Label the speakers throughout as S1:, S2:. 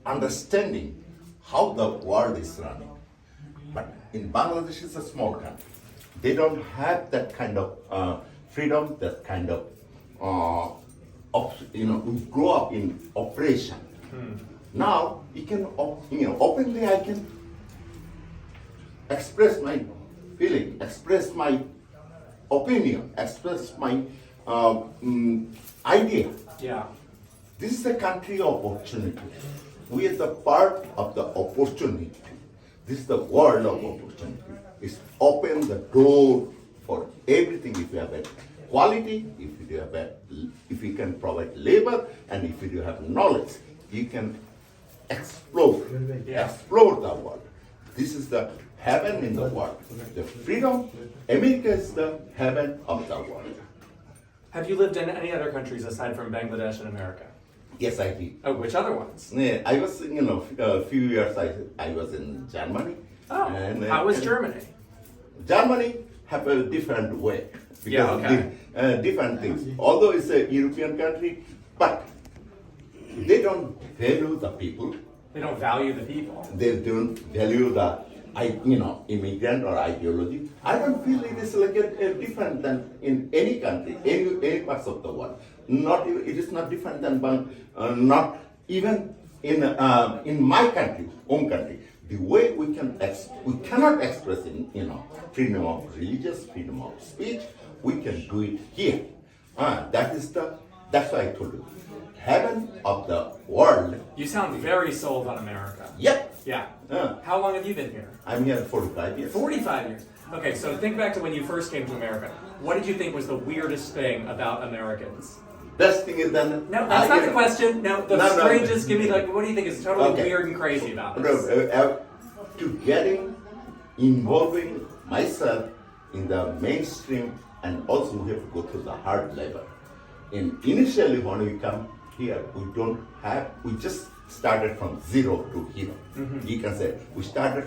S1: understanding how the world is running. But in Bangladesh, it's a small country. They don't have that kind of freedom, that kind of, we grow up in oppression. Now, you can, openly I can express my feeling, express my opinion, express my idea.
S2: Yeah.
S1: This is a country of opportunity. We are the part of the opportunity. This is the world of opportunity. It's open the door for everything. If you have a quality, if you can provide labor, and if you have knowledge, you can explore the world. This is the heaven in the world. The freedom, America is the heaven of the world.
S2: Have you lived in any other countries aside from Bangladesh and America?
S1: Yes, I did.
S2: Oh, which other ones?
S1: Yeah, I was, a few years I was in Germany.
S2: Oh,
S1: and,
S2: how was Germany?
S1: Germany have a different way. Different things. Although it's a European country, but they don't value the people.
S2: They don't value the people.
S1: They don't value the, immigrant or ideology. I don't feel it is like a different than in any country, any parts of the world. It is not different than not even in my country, home country. The way we cannot express freedom of religious, freedom of speech. We can do it here. That's why I told you, heaven of the world.
S2: You sound very sold on America.
S1: Yep.
S2: Yeah. How long have you been here?
S1: I'm here 45 years.
S2: 45 years. Okay, so think back to when you first came to America. What did you think was the weirdest thing about Americans?
S1: Best thing is then.
S2: No, that's not the question. No, the strangest. Give me what do you think is totally weird and crazy about this?
S1: To getting involving myself in the mainstream, and also we have to go through the hard labor. Initially, when we come here, we just started from zero to hero. Mm-hmm. You can say we started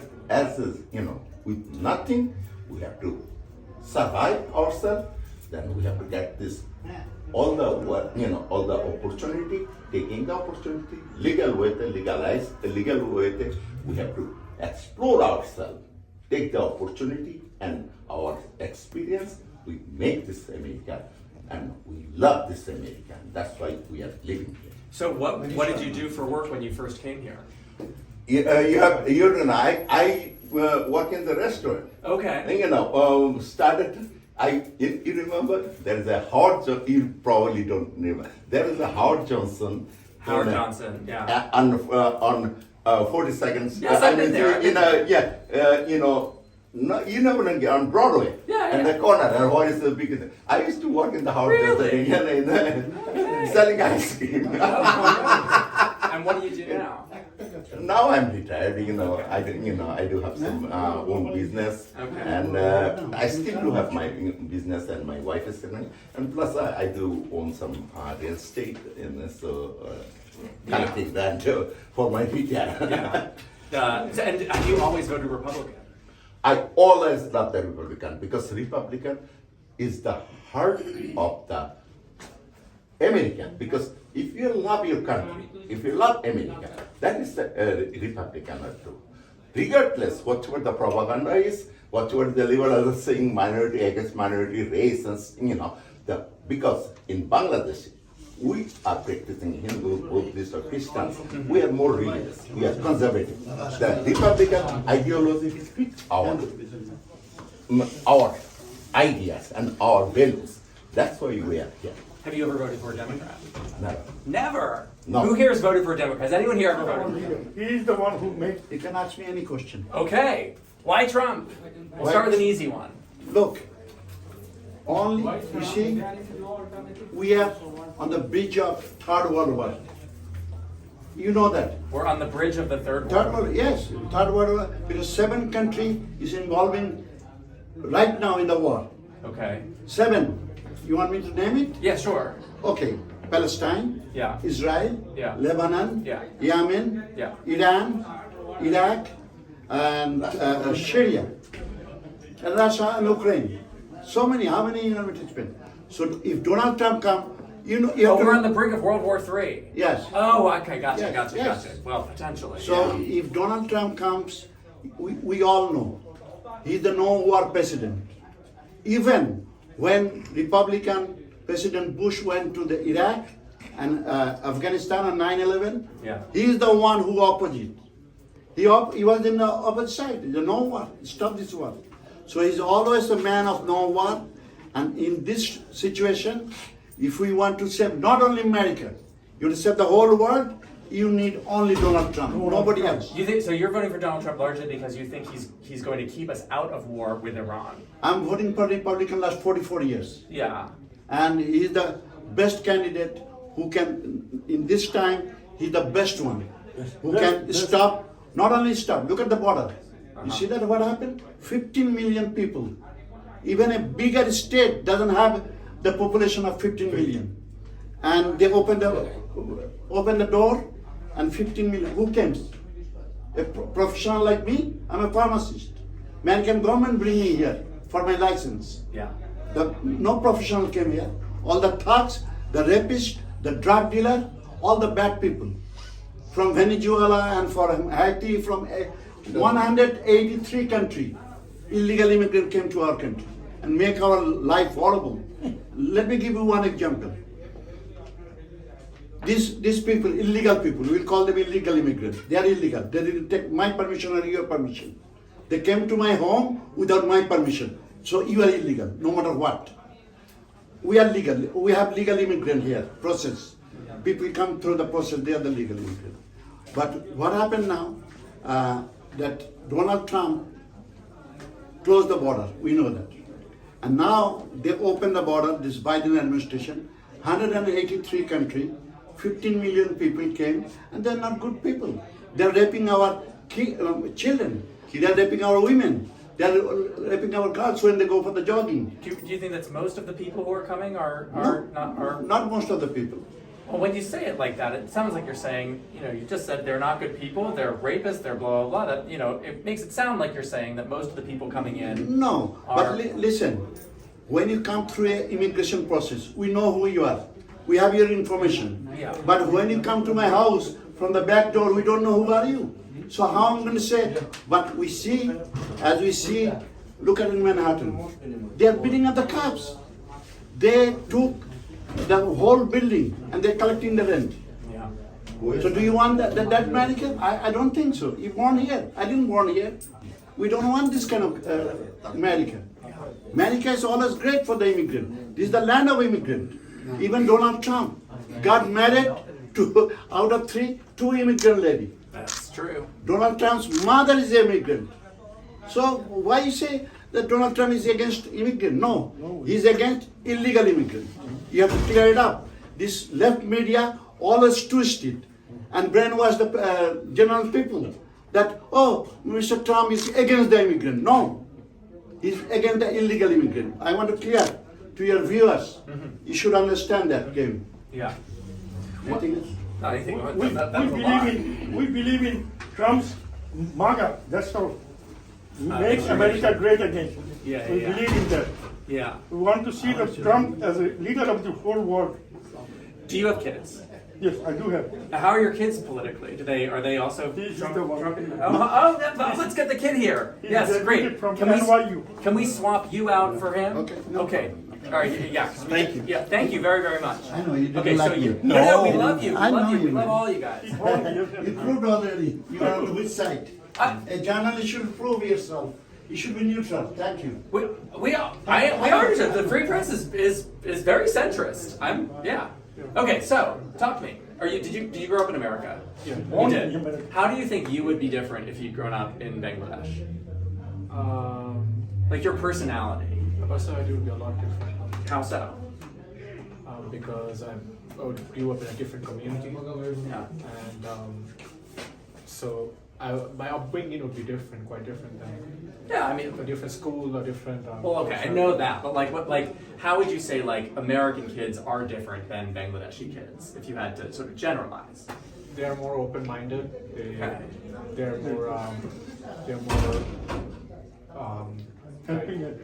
S1: with nothing. We have to survive ourselves. Then we have to get this all the opportunity, taking the opportunity, legal way, we have to explore ourselves, take the opportunity and our experience. We make this America, and we love this America. That's why we are living here.
S2: So what did you do for work when you first came here?
S1: I work in the restaurant.
S2: Okay.
S1: And, started. You remember there is a Howard Johnson. You probably don't remember. There is a Howard Johnson.
S2: Howard Johnson, yeah.
S1: On 42nd.
S2: Yes, I've been there.
S1: You know, on Broadway.
S2: Yeah.
S1: In the corner, and what is the biggest? I used to work in the Howard
S2: Really?
S1: Johnson selling ice cream.
S2: And what do you do now?
S1: Now I'm retired. I do have some own business,
S2: Okay.
S1: and I still do have my business, and my wife is running. And plus, I do own some real estate, collecting that for my retire.
S2: Yeah. And you always voted Republican?
S1: I always love the Republican because Republican is the heart of the American. Because if you love your country, if you love America, that is the Republican too. Regardless, whatever the propaganda is, whatever the liberals are saying, minority against minority, race, and because in Bangladesh, we are practicing Hindu, Buddhist, or Christians. We are more religious. We are conservative. The Republican ideology fits our ideas and our values. That's why we are here.
S2: Have you ever voted for a Democrat?
S1: Never.
S2: Never?
S1: No.
S2: Who here has voted for a Democrat? Has anyone here ever voted for a Democrat?
S3: He's the one who made. You can ask me any question.
S2: Okay. Why Trump? We'll start with an easy one.
S3: Look, you see, we are on the bridge of Third World War. You know that.
S2: We're on the bridge of the Third
S3: Third
S2: World.
S3: World, yes, Third World War, because 7 countries is involving right now in the war.
S2: Okay.
S3: 7. You want me to name it?
S2: Yeah, sure.
S3: Okay. Palestine,
S2: Yeah.
S3: Israel,
S2: Yeah.
S3: Lebanon,
S2: Yeah.
S3: Yemen,
S2: Yeah.
S3: Iran, Iraq, and Syria, and Russia and Ukraine. So many, how many it's been? So if Donald Trump come, You know, you
S2: Oh,
S3: have
S2: we're
S3: to,
S2: on the brink of World War III.
S3: yes.
S2: Oh, okay, gotcha,
S3: Yes,
S2: gotcha,
S3: yes.
S2: gotcha. Well, potentially.
S3: So
S2: yeah.
S3: if Donald Trump comes, we all know he's the no-war president. Even when Republican President Bush went to the Iraq and Afghanistan on 9/11,
S2: Yeah.
S3: he's the one who opposite. He was in the opposite side, the no war, stop this war. So he's always a man of no war. And in this situation, if we want to save not only America, you want to save the whole world, you need only Donald Trump, nobody else.
S2: You think so? You're voting for Donald Trump largely because you think he's going to keep us out of war with Iran.
S3: I'm voting for Republican last 44 years.
S2: Yeah.
S3: And he's the best candidate who can, in this time, he's the best one. Who can stop, not only stop, look at the border. You see that what happened? 15 million people. Even a bigger state doesn't have the population of 15 million. And they opened the door and 15 million, who came? A professional like me, I'm a pharmacist. American government bring me here for my license.
S2: Yeah.
S3: No professional came here. All the thugs, the rapists, the drug dealer, all the bad people. From Venezuela and from Haiti, from 183 countries, illegal immigrant came to our country and make our life horrible. Let me give you one example. These people, illegal people, we'll call them illegal immigrants. They are illegal. They didn't take my permission or your permission. They came to my home without my permission. So you are illegal, no matter what. We are legal. We have legal immigrant here, process. People come through the process, they are the legal immigrant. But what happened now, that Donald Trump closed the border, we know that. And now they opened the border, this Biden administration, 183 countries, 15 million people came, and they're not good people. They're raping our children. They're raping our women. They're raping our girls when they go for the jogging.
S2: Do you think that's most of the people who are coming are not?
S3: Not most of the people.
S2: Well, when you say it like that, it sounds like you're saying, you just said they're not good people, they're rapists, they're blah, blah, blah. That, it makes it sound like you're saying that most of the people coming in
S3: No, but listen, when you come through an immigration process, we know who you are. We have your information.
S2: Yeah.
S3: But when you come to my house from the back door, we don't know who are you. So how I'm going to say, but we see, as we see, look at in Manhattan, they are beating up the cops. They took the whole building and they're collecting the rent.
S2: Yeah.
S3: So do you want that America? I don't think so. You born here. I didn't born here. We don't want this kind of America. America is always great for the immigrant. This is the land of immigrant. Even Donald Trump got married to, out of two immigrant ladies.
S2: That's true.
S3: Donald Trump's mother is an immigrant. So why you say that Donald Trump is against immigrant? No, he's against illegal immigrant. You have to clear it up. This left media always twist it and brainwash the general people that, oh, Mr. Trump is against the immigrant. No, he's against the illegal immigrant. I want to clear to your viewers. You should understand that game.
S2: Yeah.
S3: Anything else?
S2: No, I think
S4: We
S2: that was a lot.
S4: we believe in Trump's MAGA. That's all. Makes
S2: agree.
S4: America great again.
S2: Yeah,
S4: we
S2: yeah.
S4: believe in that.
S2: Yeah.
S4: We want to see the Trump as a leader of the whole world.
S2: Do you have kids?
S4: Yes, I do have.
S2: How are your kids politically? Are they also
S4: He's
S2: Trump?
S4: the one.
S2: Let's get the kid here.
S4: He's
S2: Yes,
S4: graduated
S2: great.
S4: from
S2: Can we
S4: NYU.
S2: can we swap you out for him?
S3: Okay.
S2: Okay. All right. Yeah.
S3: Thank you.
S2: Yeah. Thank you very, very much.
S3: I know you didn't
S2: Okay.
S3: like
S2: So
S3: me.
S2: no, we love you. We
S3: I
S2: love
S3: know
S2: you. We
S3: you,
S2: love
S3: man.
S2: all you guys.
S3: You proved already. You are on the Woodside. A journalist should prove yourself. You should be neutral. Thank you.
S2: We are. The free press is very centrist. Yeah. Okay. So talk to me. Did you grow up in America?
S4: Yeah.
S2: You
S4: Born in
S2: did.
S4: America.
S2: How do you think you would be different if you'd grown up in Bangladesh? Like your personality.
S5: Personality would be a lot different
S2: How so?
S5: because I grew up in a different community,
S2: Yeah.
S5: and so my upbringing would be different, quite different than
S2: Yeah. I mean.
S5: a different school or different.
S2: Well, okay, I know that, but how would you say American kids are different than Bangladeshi kids, if you had to sort of generalize?
S5: They are more open-minded.
S2: Okay.
S5: They're more
S4: Helping it.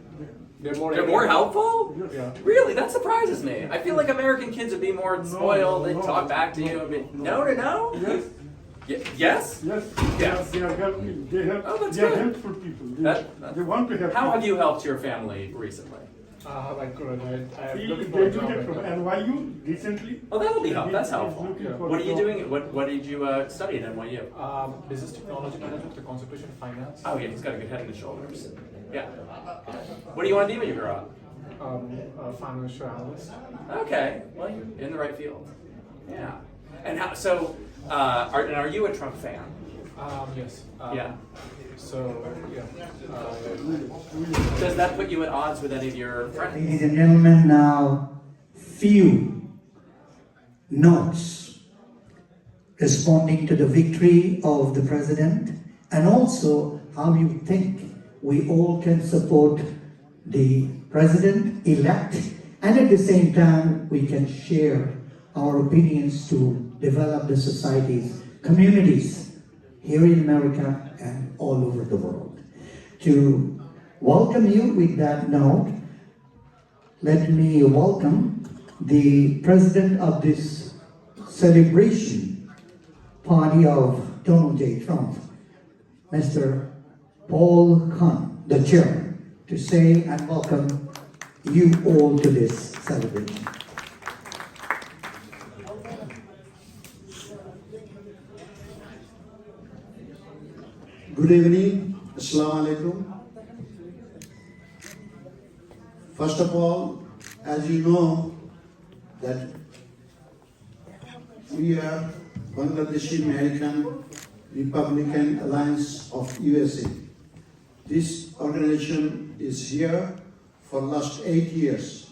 S5: They're more.
S2: They're more helpful?
S5: Yeah.
S2: Really? That surprises me. I feel like American kids would be more spoiled, they'd talk back to you and be, no.
S4: Yes.
S2: Yes?
S4: Yes.
S2: Yes.
S4: They are helping. They help.
S2: Oh, that's
S4: they are
S2: good.
S4: helpful people. They,
S2: That-
S4: they want to help.
S2: How have
S4: people.
S2: you helped your family recently?
S5: I couldn't. I'm
S4: He
S5: looking for a job.
S4: graduated from
S5: right now.
S4: NYU recently.
S2: Oh, that'll be helpful.
S4: He-
S2: That's
S4: he's
S2: helpful.
S4: looking
S5: Yeah.
S4: for
S2: What are
S4: a
S2: you
S4: job.
S2: doing? What did you study at NYU?
S5: Business technology management, the concentration finance.
S2: Oh, yeah, he's got a good head on his shoulders. Yeah. What do you want to be when you grow up?
S5: Financial analyst.
S2: Okay, well, you're in the right field. Yeah. And how? So, are you a Trump fan?
S5: Yes.
S2: Yeah.
S5: So yeah.
S2: Does that put you at odds with any of your friends?
S6: Ladies and gentlemen, now few notes responding to the victory of the president and also how you think we all can support the president-elect and at the same time we can share our opinions to develop the societies, communities here in America and all over the world. To welcome you with that note, let me welcome the president of this celebration party of Donald J. Trump, Mr. Paul Khan, the chair, to say and welcome you all to this celebration.
S3: Good evening. Assalamu alaikum. First of all, as you know, that we are Bangladeshi American Republican Alliance of USA. This organization is here for last 8 years.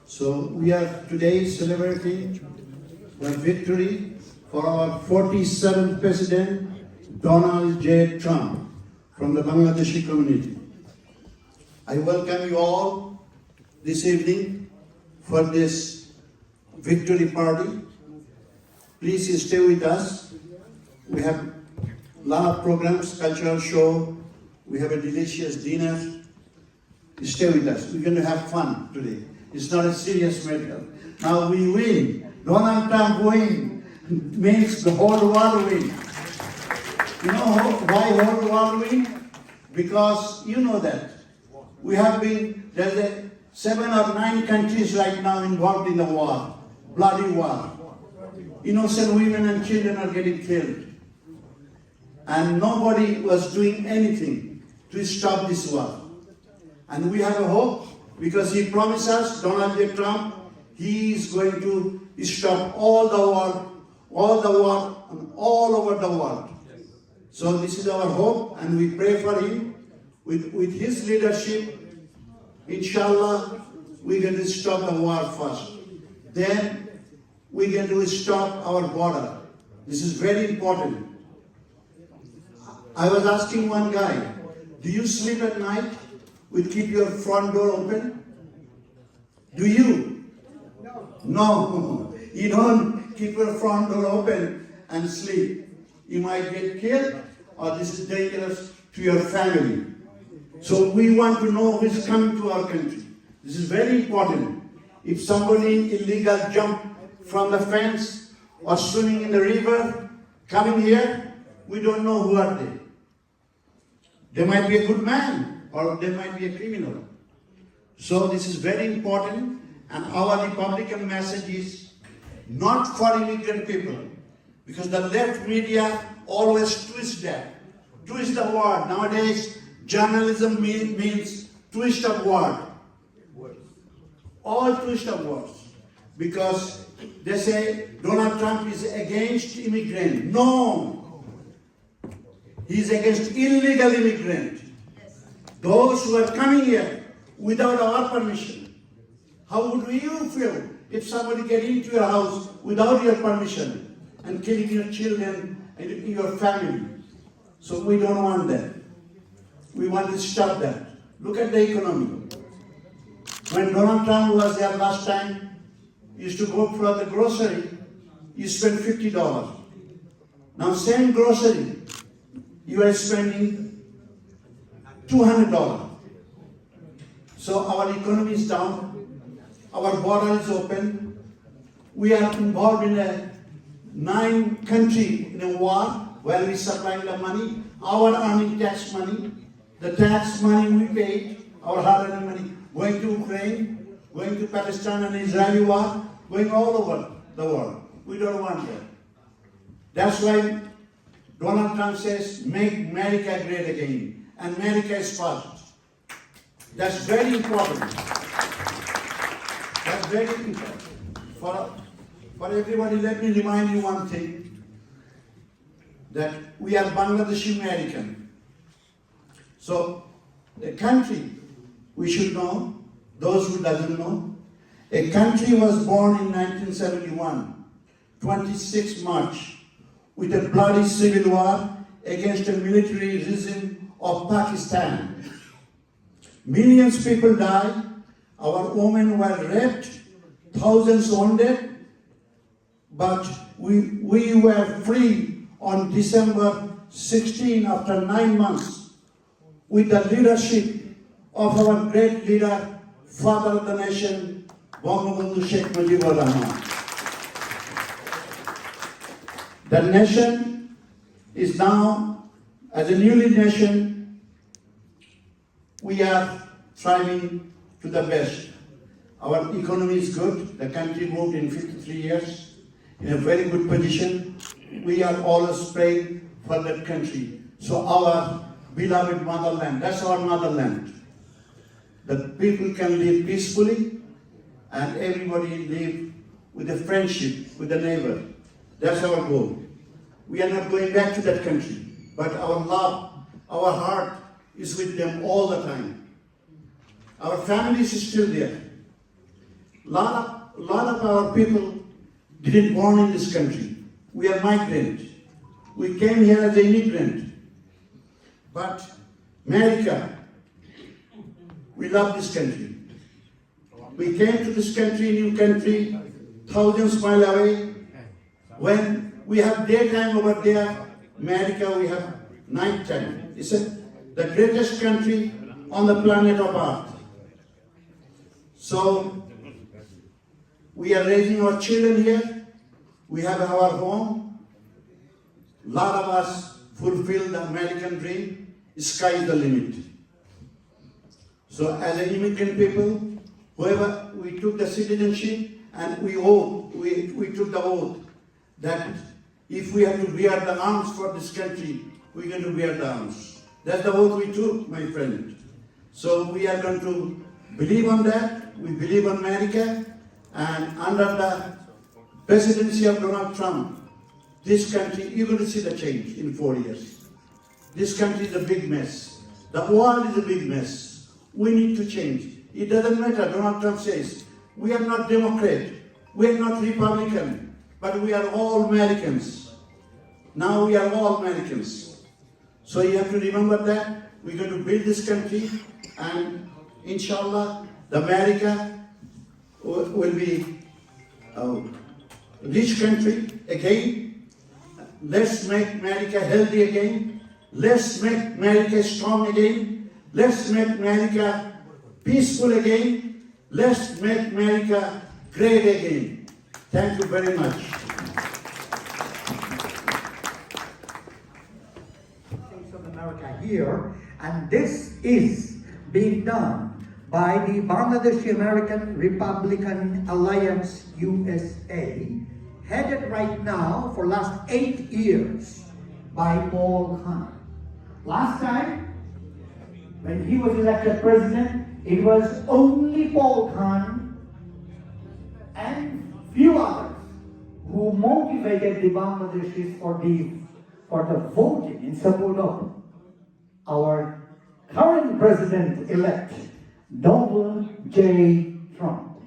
S3: So we are today celebrating the victory for our 47th President, Donald J. Trump, from the Bangladeshi community. I welcome you all this evening for this victory party. Please stay with us. We have a lot of programs, cultural show. We have a delicious dinner. Stay with us. We're going to have fun today. It's not a serious matter. Now we win. Donald Trump win means the whole world win. You know why whole world win? Because you know that. We have been, there's 7 or 9 countries right now involved in the war, bloody war. Innocent women and children are getting killed. And nobody was doing anything to stop this war. And we have a hope because he promised us, Donald J. Trump, he is going to stop all the war and all over the world. So this is our hope and we pray for him. With his leadership, inshallah, we're going to stop the war first. Then we're going to stop our border. This is very important. I was asking one guy, do you sleep at night with keep your front door open? Do you? No. You don't keep your front door open and sleep. You might get killed or this is dangerous to your family. So we want to know who is coming to our country. This is very important. If somebody illegal jump from the fence or swimming in the river, coming here, we don't know who are they. They might be a good man or they might be a criminal. So this is very important and our Republican message is not for immigrant people because the left media always twist that. Twist the word. Nowadays, journalism means twist of word. All twist of words. Because they say Donald Trump is against immigrant. No. He is against illegal immigrant. Those who are coming here without our permission. How would you feel if somebody get into your house without your permission and killing your children and your family? So we don't want that. We want to stop that. Look at the economy. When Donald Trump was there last time, he used to go for the grocery, you spend $50. Now same grocery, you are spending $200. So our economy is down, our border is open, we are involved in a 9 country in a war where we supplying the money, our earning tax money, the tax money we paid, our hard-earned money, going to Ukraine, going to Palestine and Israeli war, going all over the world. We don't want that. That's why Donald Trump says, make America great again. And America is first. That's very important. That's very important. For everybody, let me remind you one thing, that we are Bangladeshi American. So, a country, we should know, those who doesn't know, a country was born in 1971, 26 March, with a bloody civil war against a military regime of Pakistan. Millions of people died, our women were raped, thousands wounded, but we were free on December 16 after 9 months with the leadership of our great leader, father of the nation, Bangabandhu Sheikh Mujibur Rahman. The nation is now, as a newly nation, we are thriving to the best. Our economy is good. The country moved in 53 years in a very good position. We are always praying for that country. So our beloved motherland, that's our motherland. The people can live peacefully and everybody live with a friendship with the neighbor. That's our goal. We are not going back to that country, but our love, our heart is with them all the time. Our families is still there. Lot of our people didn't born in this country. We are migrant. We came here as an immigrant. But America, we love this country. We came to this country, new country, thousands of miles away. When we have daytime over there, America, we have nighttime. It's the greatest country on the planet of Earth. So, we are raising our children here. We have our home. A lot of us fulfill the American dream. Sky is the limit. So as an immigrant people, whoever we took the citizenship and we took the oath that if we have to bear the arms for this country, we're going to bear the arms. That's the oath we took, my friend. So we are going to believe on that. We believe on America. And under the presidency of Donald Trump, this country, you're going to see the change in 4 years. This country is a big mess. The world is a big mess. We need to change. It doesn't matter, Donald Trump says, we are not Democrat, we are not Republican, but we are all Americans. Now we are all Americans. So you have to remember that. We're going to build this country, and inshallah, the America will be a rich country again. Let's make America healthy again. Let's make America strong again. Let's make America peaceful again. Let's make America great again. Thank you very much.
S6: States of America here, and this is being done by the Bangladeshi American Republican Alliance USA, headed right now for last 8 years by Paul Khan. Last time, when he was elected president, it was only Paul Khan and few others who motivated the Bangladeshis for the voting in support of our current president-elect, Donald J. Trump.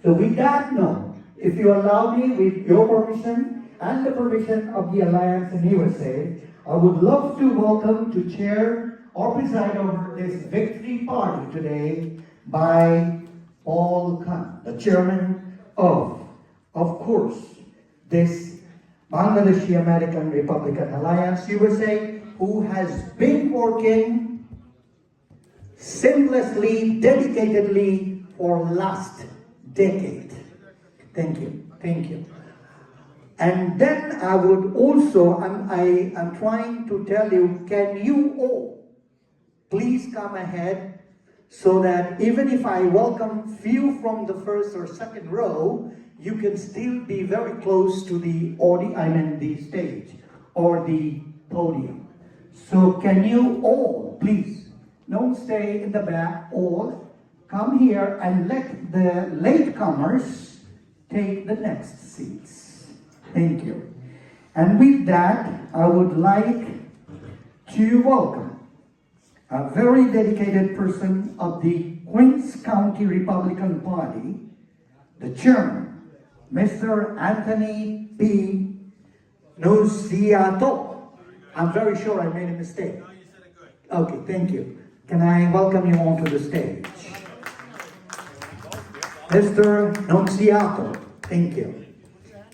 S6: So with that note, if you allow me, with your permission and the permission of the Alliance in USA, I would love to welcome to chair or preside over this victory party today by Paul Khan, the chairman of course, this Bangladeshi American Republican Alliance USA, who has been working seamlessly, dedicatedly for last decade. Thank you, thank you. And then I would also, I'm trying to tell you, can you all please come ahead so that even if I welcome few from the first or second row, you can still be very close to the the stage or the podium. So can you all, please, don't stay in the back, all come here and let the latecomers take the next seats. Thank you. And with that, I would like to welcome a very dedicated person of the Queens County Republican Party, the chairman, Mr. Anthony P. Nusiato. I'm very sure I made a mistake. Okay, thank you. Can I welcome you onto the stage? Mr. Nusiato, thank you.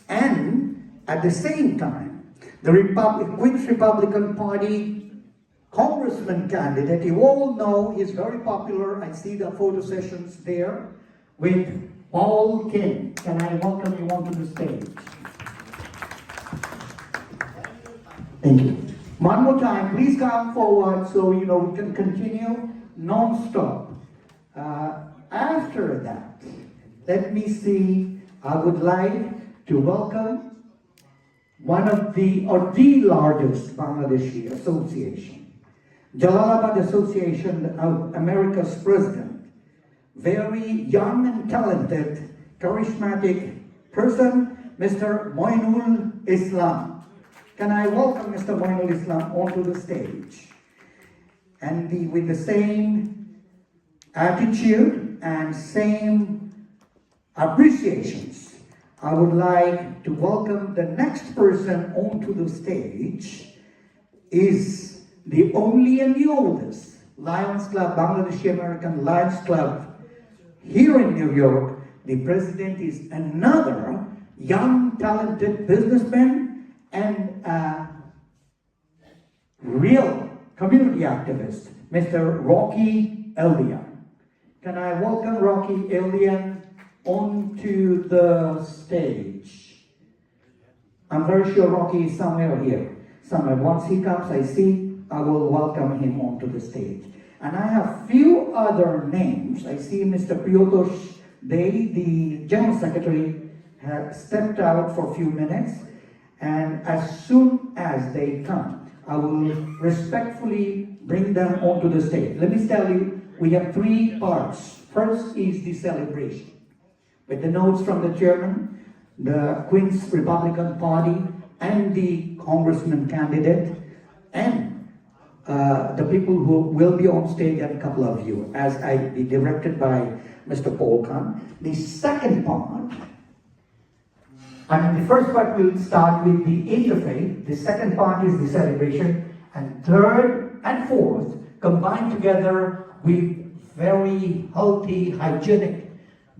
S6: And at the same time, the Queens Republican Party congressman candidate, you all know he's very popular. I see the photo sessions there with Paul King. Can I welcome you onto the stage? Thank you. One more time, please come forward so we can continue non-stop. After that, let me see, I would like to welcome one of the largest Bangladeshi association, Jalalabad Association of America's president, very young and talented, charismatic person, Mr. Mainul Islam. Can I welcome Mr. Mainul Islam onto the stage? And with the same attitude and same appreciations, I would like to welcome the next person onto the stage. Is the only and the oldest Lions Club, Bangladeshi American Lions Club here in New York. The president is another young, talented businessman and a real community activist, Mr. Rocky Elian. Can I welcome Rocky Elian onto the stage? I'm very sure Rocky is somewhere here. Somewhere. Once he comes, I will welcome him onto the stage. And I have few other names. I see Mr. Priotosh Dey, the General Secretary, has stepped out for a few minutes. And as soon as they come, I will respectfully bring them onto the stage. Let me tell you, we have three parts. First is the celebration, with the notes from the chairman, the Queens Republican Party, and the congressman candidate, and the people who will be on stage, and a couple of you, as I be directed by Mr. Paul Khan. The second part, the first part will start with the interfaith, the second part is the celebration, and third and fourth combined together with very healthy, hygienic,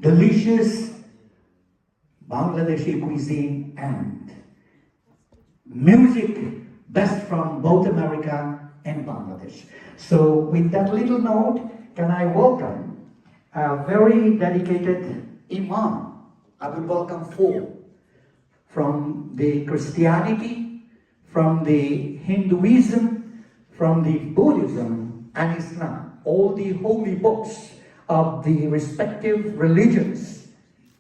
S6: delicious Bangladeshi cuisine and music best from both America and Bangladesh. So with that little note, can I welcome a very dedicated Imam. I will welcome four. From the Christianity, from the Hinduism, from the Buddhism and Islam, all the holy books of the respective religions.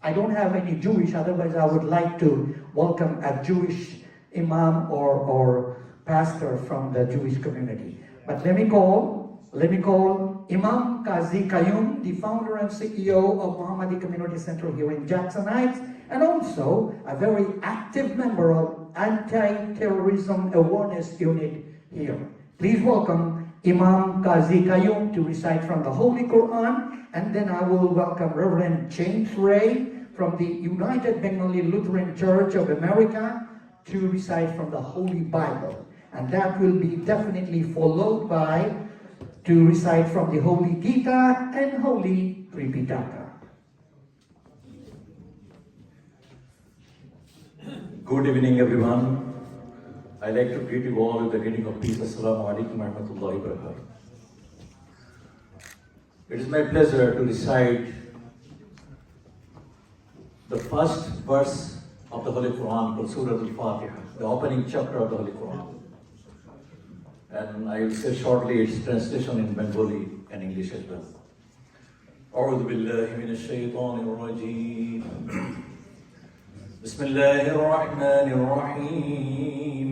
S6: I don't have any Jewish, otherwise I would like to welcome a Jewish Imam or pastor from the Jewish community. But let me call Imam Qazi Kaiyum, the founder and CEO of Mohammadi Community Center here in Jackson Heights, and also a very active member of Anti-Terrorism Awareness Unit here. Please welcome Imam Qazi Kaiyum to recite from the Holy Quran, and then I will welcome Reverend James Ray from the United Bengali Lutheran Church of America to recite from the Holy Bible. And that will be definitely followed by to recite from the Holy Gita and Holy Tripitaka.
S7: Good evening, everyone. I'd like to greet you all with the greeting of peace. Assalamu alaikum wa rahmatullahi wa barakatuh. It is my pleasure to recite the first verse of the Holy Quran called Surah Al-Fatiha, the opening chapter of the Holy Quran. And I will say shortly its translation in Bengali and English as well. أعوذ بالله من الشيطان الرجيم. بسم الله الرحمن الرحيم.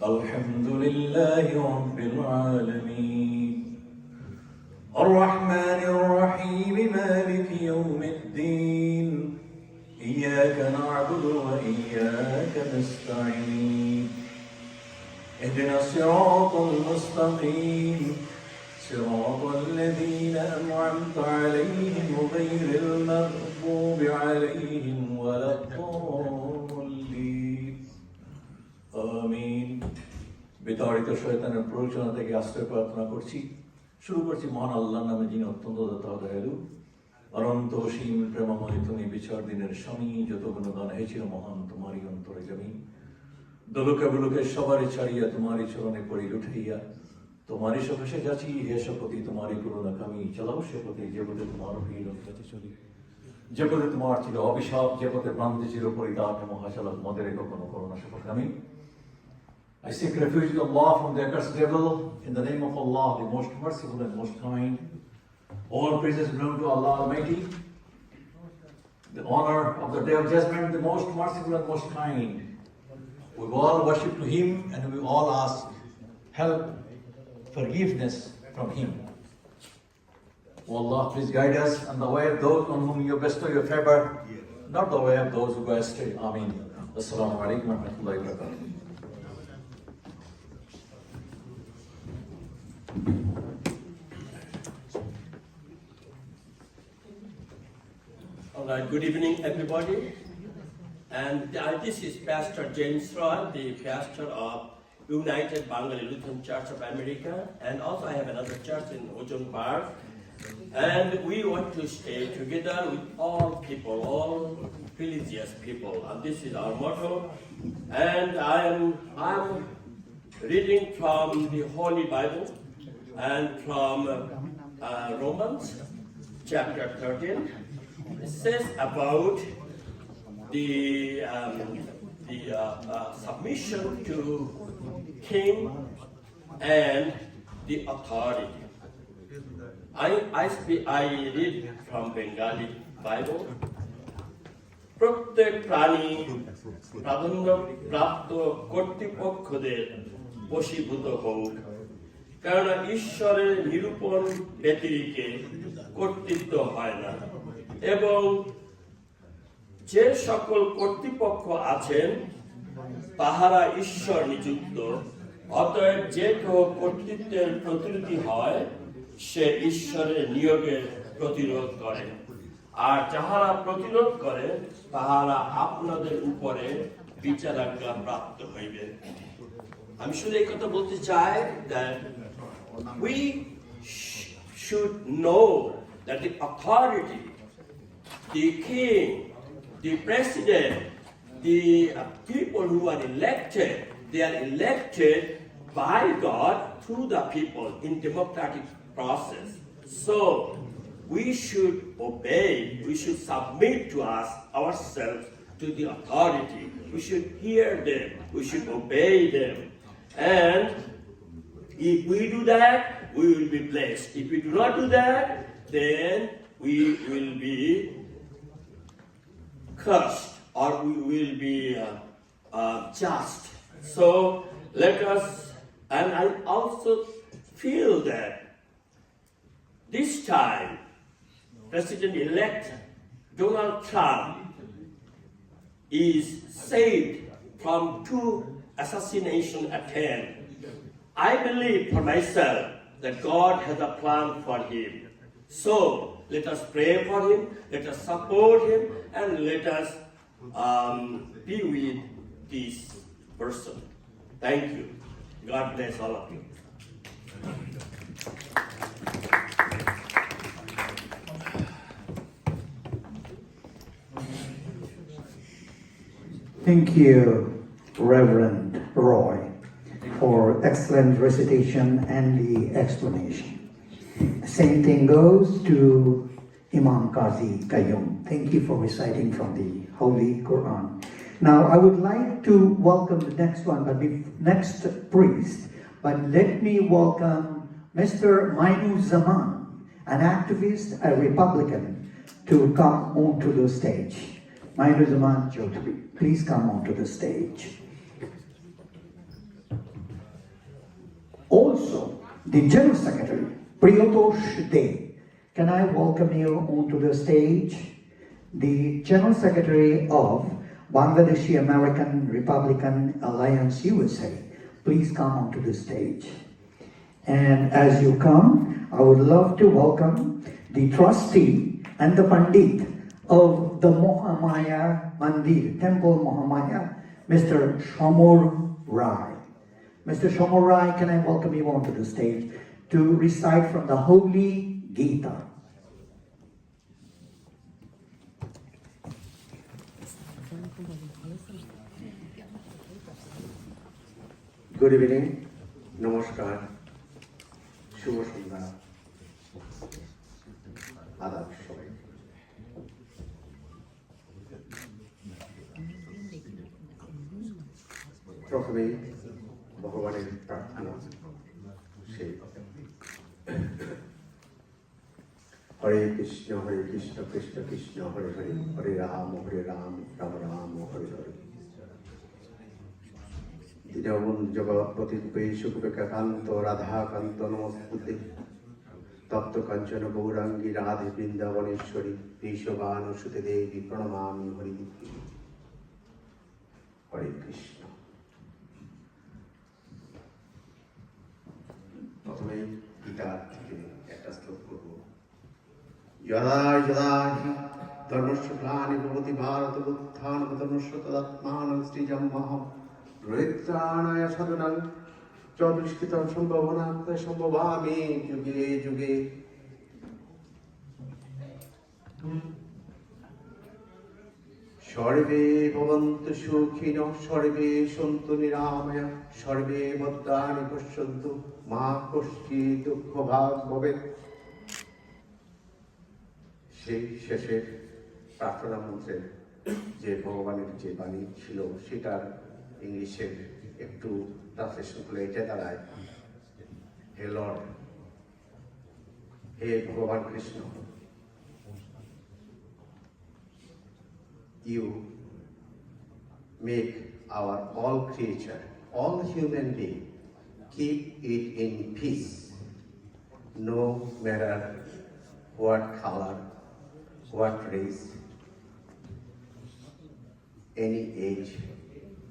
S7: الحمد لله رب العالمين. الرحمن الرحيم مالك يوم الدين. إياك نعبد وإياك نستعين. اهدنا الصراط المستقيم. صراط الذين أنعمت عليهم غير المغضوب عليهم ولا الضالين. آمين. বিতাড়িত শয়তানের প্ররোচনা থেকে আশ্রয় প্রার্থনা করছি। শুরু করছি মহান আল্লাহর নামে, যিনি অত্যন্ত দাতা দয়ালু, অনন্ত অসীম প্রেমময়। তুমি বিচার দিনের স্বামী, যত গুণগান হয়েছিল মহান তোমারই অন্তরে জমি। দোলকে বুলকে সবারই ছাড়িয়া তোমারই চরণে পড়ি লুঠাইয়া, তোমারই সকাশে যাচ্ছি হে শপথি, তোমারই করুণা কামি। চালাও সে পথে যে পথে তোমার ভিড় কাছে চলি, যে পথে তোমার ছিল অভিশাপ, যে পথে ভ্রান্তি ছিল পরিতাপ, মহাচালক মদের কখনো corona শপথগামী। I seek refuge in Allah from the accursed devil, in the name of Allah, the most merciful and most kind. All praises belong to Allah Almighty, the honor of the Day of Judgment, the most merciful and most kind. We all worship to Him and we all ask help, forgiveness from Him. O Allah, please guide us on the way of those on whom you bestow your favor, not the way of those who go astray. Ameen. Assalamu alaikum wa rahmatullahi wa barakatuh.
S8: All right, good evening, everybody. And this is Pastor James Roy, the pastor of United Bengali Lutheran Church of America, and also I have another church in Ojong Park. And we want to stay together with all people, all religious people, and this is our motto. And I'm reading from the Holy Bible and from Romans chapter 13. It says about the submission to king and the authority. I read from Bengali Bible. প্রত্যেক প্রাণী প্রাধান্য প্রাপ্ত কর্তৃপক্ষদের বশীভূত হোক, কেননা ঈশ্বরের নিরূপণ ব্যতিরেকে কর্তৃত্ব হয় না, এবং যে সকল কর্তৃপক্ষ আছেন তাহারা ঈশ্বর নিযুক্ত। অতএব যে কেউ কর্তৃত্বের প্রতিনিধি হয় সে ঈশ্বরের নিয়োগের প্রতিরোধ করে, আর যাহারা প্রতিরোধ করে তাহারা আপনাদের উপরে বিচারাজ্ঞা প্রাপ্ত হইবে। আমি শুধু এই কথা বলতে চাই that we should know that the authority, the king, the president, the people who are elected, they are elected by God through the people in democratic process. So we should obey, we should submit to ourselves to the authority. We should hear them, we should obey them. And if we do that, we will be blessed. If we do not do that, then we will be cursed, or we will be just. So let us, and I also feel that this time, President-elect Donald Trump is saved from 2 assassination attempts. I believe for myself that God has a plan for him. So let us pray for him, let us support him, and let us be with this person. Thank you. God bless all of you.
S6: Thank you, Reverend Roy, for excellent recitation and the explanation. Same thing goes to Imam Qazi Kaiyum. Thank you for reciting from the Holy Quran. Now, I would like to welcome the next one, next priest, but let me welcome Mr. Mainul Zaman, an activist, a Republican, to come onto the stage. Mainul Zaman Chowdhury, please come onto the stage. Also, the General Secretary, Priotosh Dey. Can I welcome you onto the stage? The General Secretary of Bangladeshi American Republican Alliance USA. Please come onto the stage. And as you come, I would love to welcome the trustee and the Pandit of the Mohamaya Mandir, Temple Mohamaya, Mr. Shamor Rai. Mr. Shamor Rai, can I welcome you onto the stage to recite from the Holy Gita.
S9: Good evening, Namaskar, শুভ সন্ধ্যা, আদাব সবাই। প্রথমেই ভগবানের প্রার্থনা, সেই হরে কৃষ্ণ কৃষ্ণ কৃষ্ণ হরে হরে, হরে রাম রাম রাম হরে হরে। জগৎপতি সুখেকান্ত রাধাকান্ত নমস্তুতে, তপ্ত কাঞ্চন গৌরাঙ্গী রাধে বৃন্দাবনেশ্বরী, ঋষভান সুতে দেবী প্রণমামি হরি। হরে কৃষ্ণ। প্রথমে গীতার থেকে একটা শ্লোক করব। যদা যদা হি ধর্মস্য গ্লানি ভবতি ভারত উত্থান পতনস্য তদাত্মানং সৃজম্যহম প্রয়ত্রাণায় সাধনাং চ দুষ্কৃতং সম্ভাবনাং সম্ভবামি যুগে যুগে। সর্বে ভবন্তু সুখিনঃ, সর্বে সন্তু নিরাময়াঃ, সর্বে ভদ্রাণি পশ্যন্তু, মা কশ্চিৎ দুঃখভাগ্ ভবেৎ। সেই শেষের প্রার্থনা মন্ত্রের যে ভগবানের যে বাণী ছিল, সেটার ইংলিশের একটু ট্রান্সলেশন করলে এটা দাঁড়ায়, হে লর্ড, হে ভগবান Krishna, you make our all creature, all human being, keep it in peace, no matter what color, what race, any age.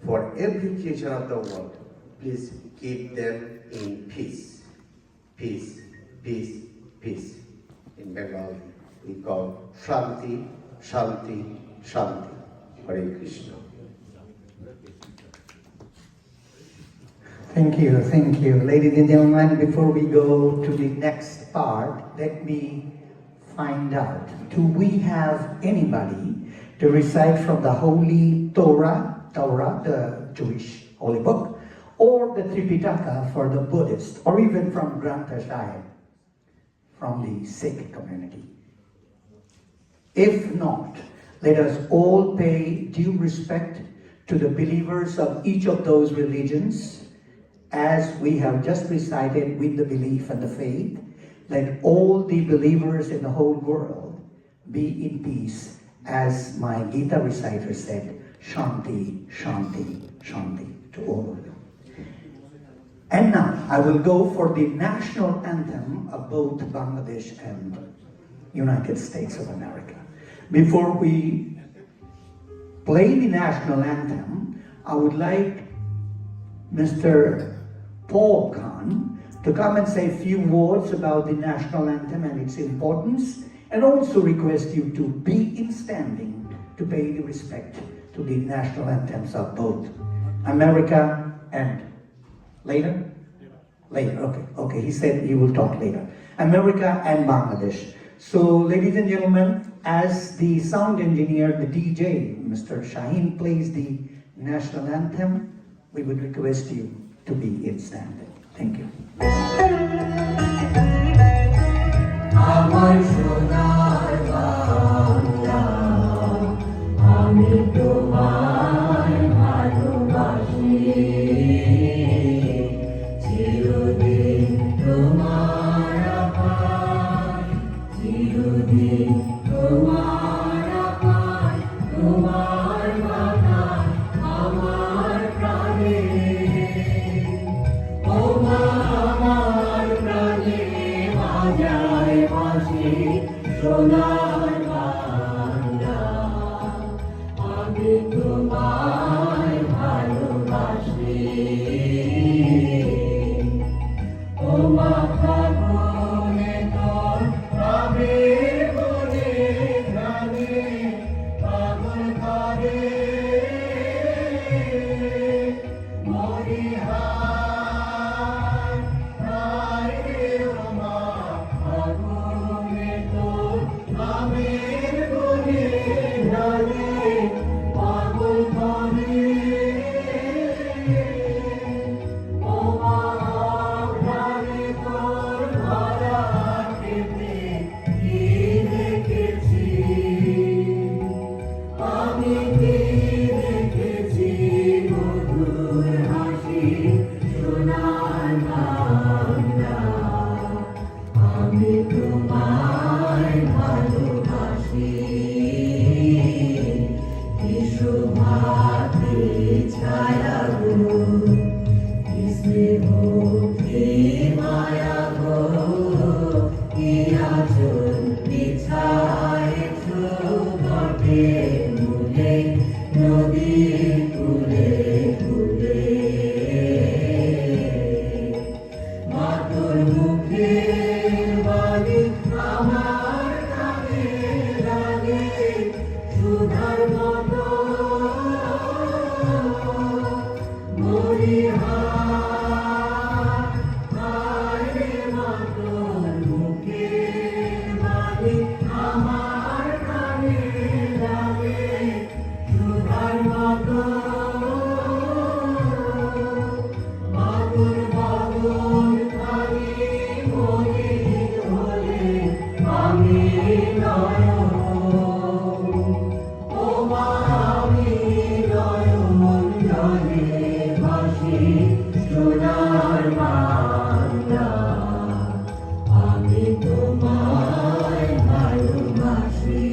S9: For every creature of the world, please keep them in peace. Peace, peace, peace. In Bengal, we call Shanti, Shanti, Shanti. Hare Krishna.
S6: Thank you. Ladies and gentlemen, before we go to the next part, let me find out, do we have anybody to recite from the Holy Torah, the Jewish holy book, or the Tripitaka for the Buddhist, or even from Granth Sahib, from the Sikh community? If not, let us all pay due respect to the believers of each of those religions, as we have just recited with the belief and the faith. Let all the believers in the whole world be in peace, as my Gita reciter said, Shanti, Shanti, Shanti, to all of you. And now, I will go for the national anthem of both Bangladesh and United States of America. Before we play the national anthem, I would like Mr. Paul Khan to come and say a few words about the national anthem and its importance, and also request you to be in standing to pay the respect to the national anthems of both America and later, okay, he said he will talk later, America and Bangladesh. So, ladies and gentlemen, as the sound engineer, the DJ, Mr. Shaheen, plays the national anthem, we would request you to be in standing. Thank you.
S10: তোমার সোনার বাংলা, আমি তোমায় ভালোবাসি, চিরদিন তোমার আকাশ, চিরদিন তোমার আকাশ, তোমার বাতাস আমার প্রাণে, ও মা আমার প্রাণে বাজায় বাঁশি সোনার বাংলা, আমি তোমায় ভালোবাসি, ও মা ফাগুনে তোর আবির বনে প্রাণে পাগল করে মরি হায় হায় রে ও মা ফাগুনে তোর আবির বনে প্রাণে পাগল করে ও মা প্রাণে তোর ভরা পেতে কি দেখেছি, আমি কি দেখেছি মধুর হাসি সোনার বাংলা, আমি তোমায় ভালোবাসি, কি শোভাতে ছায়া গো, কি স্নেহ কি মায়া গো, কি আঁচল বিছায়েছ ঘটে মূলে নদীর কূলে কূলে, মাতর মুখের বাণী আমার কানে লাগে সুধার মতো, মরি হায় হায় রে মাতর মুখের বাণী আমার কানে লাগে সুধার মতো, মাতর বাবুর খালি মলিন হলে আমি নয়ন, ও মা আমি নয়ন জলে ভাসি সোনার বাংলা, আমি তোমায় ভালোবাসি।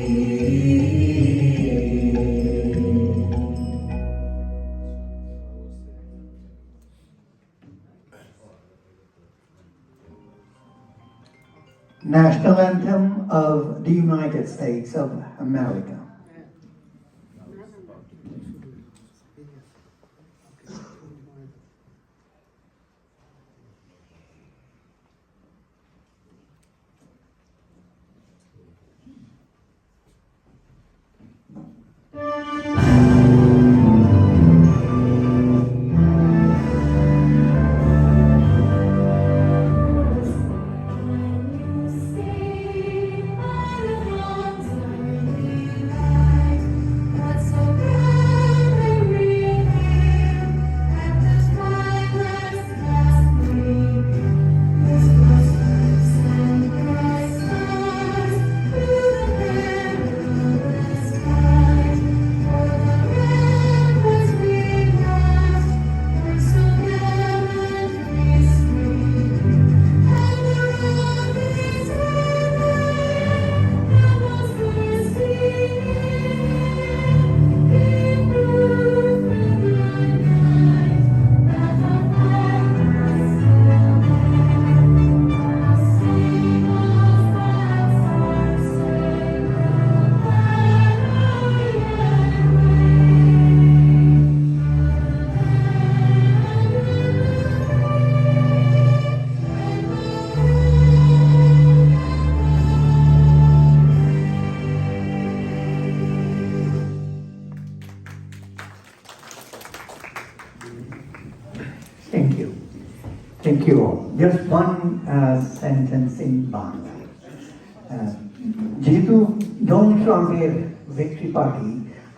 S6: National Anthem of the United States of America. Thank you. Thank you all. Just one sentence in Bangla. যেহেতু ডোনাল্ড ট্রাম্পের ভিক্টরি পার্টি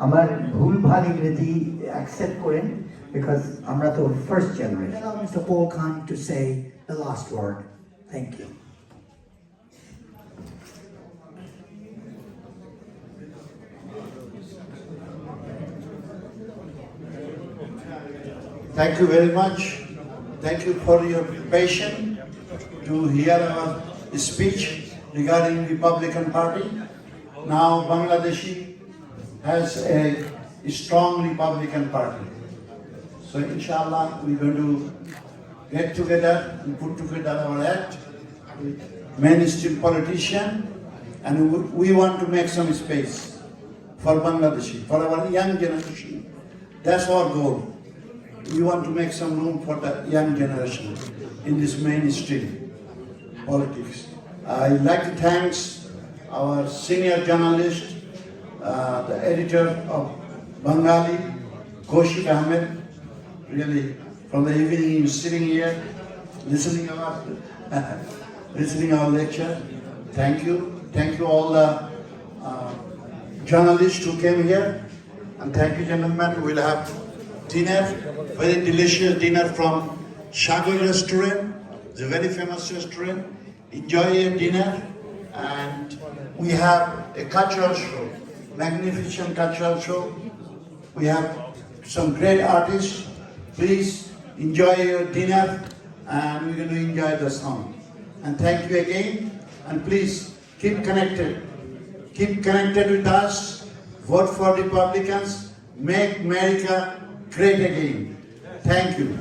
S6: আমার ভুলভাল ইংরেজি অ্যাকসেপ্ট করেন বিকজ আমরা তো first generation. Allow Mr. Paul Khan to say the last word. Thank you.
S3: Thank you very much. Thank you for your patience to hear our speech regarding Republican Party. Now Bangladeshi has a strong Republican Party. So inshallah we're going to get together and put together our act with mainstream politician, and we want to make some space for Bangladeshi, for our young generation. That's our goal. We want to make some room for the young generation in this mainstream politics. I'd like to thank our senior journalist, the editor of Bengali, Kaushik Ahmed, really from the evening he's sitting here, listening our lecture. Thank you. Thank you all the journalists who came here. And thank you, gentlemen. We'll have dinner, very delicious dinner from Shah restaurant. It's a very famous restaurant. Enjoy your dinner. And we have a cultural show, magnificent cultural show. We have some great artists. Please enjoy your dinner, and we're going to enjoy the song. And thank you again. And please keep connected. Keep connected with us. Vote for Republicans. Make America great again. Thank you.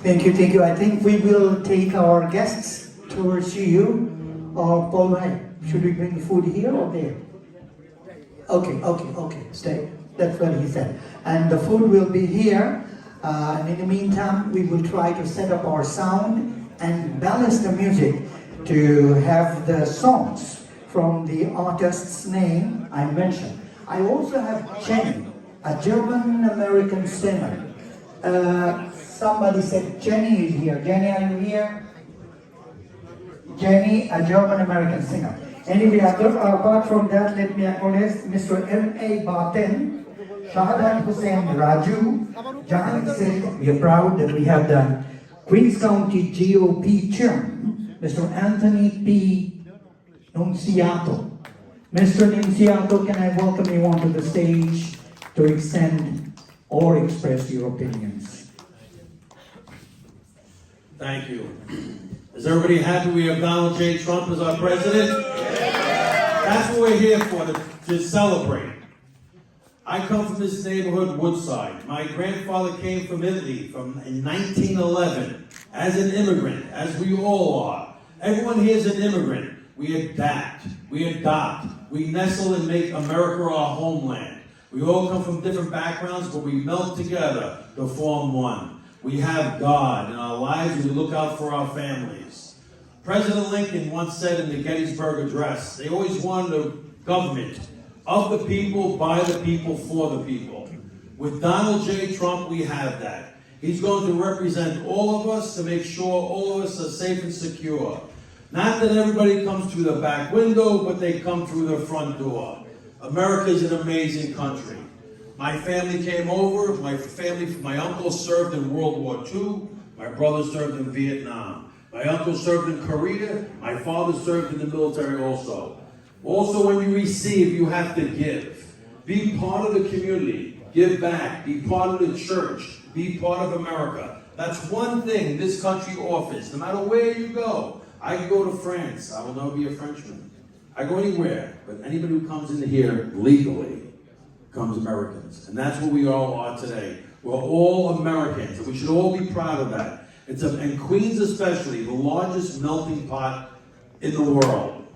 S6: Thank you, thank you. I think we will take our guests towards you. Or Paul, should we bring the food here or there? Okay, stay. That's what he said. And the food will be here. And in the meantime, we will try to set up our sound and balance the music to have the songs from the artist's name I mentioned. I also have Jenny, a German-American singer. Somebody said Jenny is here. Jenny, are you here? Jenny, a German-American singer. Anyway, apart from that, let me acknowledge Mr. M.A. Baten, Shahadat Hussain Raju, Jahir said we are proud that we have the Queens County GOP chairman, Mr. Anthony P. Nunciato. Mr. Nunciato, can I welcome you onto the stage to extend or express your opinions?
S11: Thank you. Is everybody happy we have Donald J. Trump as our president? That's what we're here for, to celebrate. I come from this neighborhood, Woodside. My grandfather came from Italy in 1911 as an immigrant, as we all are. Everyone here is an immigrant. We adapt, we nestle and make America our homeland. We all come from different backgrounds, but we melt together to form one. We have God in our lives, and we look out for our families. President Lincoln once said in the Gettysburg Address, they always wanted a government of the people, by the people, for the people. With Donald J. Trump, we have that. He's going to represent all of us to make sure all of us are safe and secure. Not that everybody comes through the back window, but they come through the front door. America is an amazing country. My family came over. My uncle served in World War II. My brother served in Vietnam. My uncle served in Korea. My father served in the military also. Also, when you receive, you have to give. Be part of the community. Give back. Be part of the church. Be part of America. That's one thing this country offers. No matter where you go. I can go to France. I will never be a Frenchman. I go anywhere. But anybody who comes in here legally becomes Americans. And that's what we all are today. We're all Americans. And we should all be proud of that. And Queens especially, the largest melting pot in the world.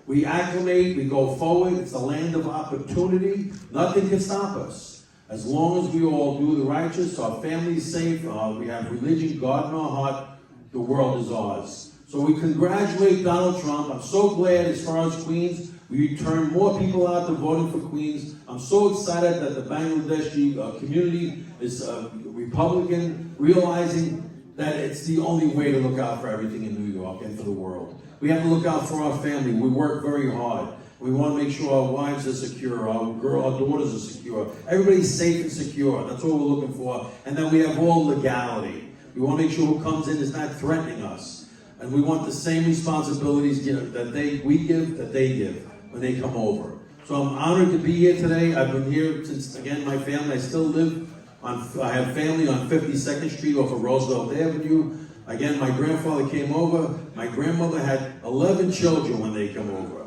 S11: We acclimate, we go forward. It's the land of opportunity. Nothing can stop us. As long as we all do the righteous, our family's safe, we have religion, God in our heart, the world is ours. So we congratulate Donald Trump. I'm so glad as far as Queens, we turn more people out to voting for Queens. I'm so excited that the Bangladeshi community is Republican, realizing that it's the only way to look out for everything in New York and for the world. We have to look out for our family. We work very hard. We want to make sure our wives are secure, our daughters are secure. Everybody's safe and secure. That's what we're looking for. And then we have all legality. We want to make sure who comes in is not threatening us. And we want the same responsibilities that we give, that they give when they come over. So I'm honored to be here today. I've been here since, again, my family, I still live I have family on 52nd Street off of Roosevelt Avenue. Again, my grandfather came over. My grandmother had 11 children when they came over.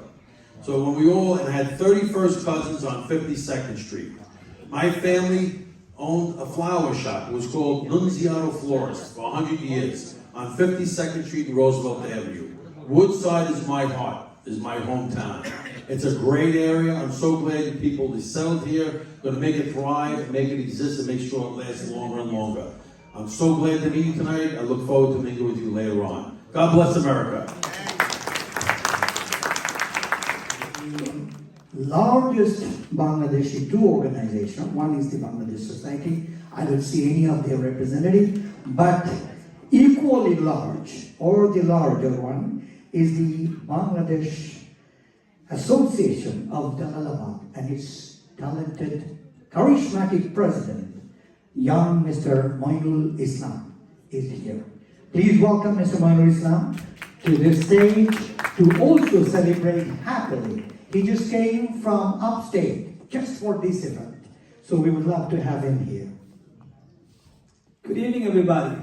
S11: So when we all, and had 31st cousins on 52nd Street. My family owned a flower shop. It was called Nunziato Florist for 100 years on 52nd Street and Roosevelt Avenue. Woodside is my heart, is my hometown. It's a great area. I'm so glad the people that settled here, going to make it thrive, make it exist, and make sure it lasts longer and longer. I'm so glad to meet you tonight. I look forward to meeting with you later on. God bless America.
S6: Largest Bangladeshi two organizations. One is the Bangladesh Society. I don't see any of their representative, but equally large, or the larger one, is the Bangladesh Association of Jalalabad and its talented, charismatic president, young Mr. Mainul Islam, is here. Please welcome Mr. Mainul Islam to the stage to also celebrate happily. He just came from upstate just for this event, so we would love to have him here.
S12: Good evening, everybody.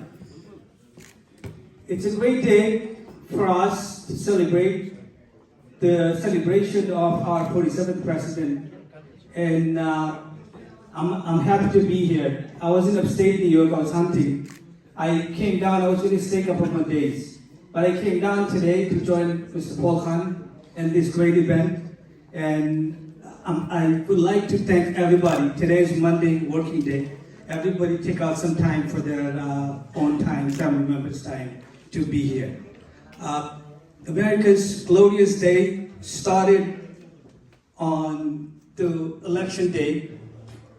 S12: It's a great day for us to celebrate the celebration of our 47th president, and I'm happy to be here. I was in upstate New York, I was hunting. I came down, I was going to stay a couple of more days, but I came down today to join Mr. Paul Khan and this great event, and I would like to thank everybody. Today is Monday, working day. Everybody take out some time for their own time, family members' time to be here. America's glorious day started on the election day.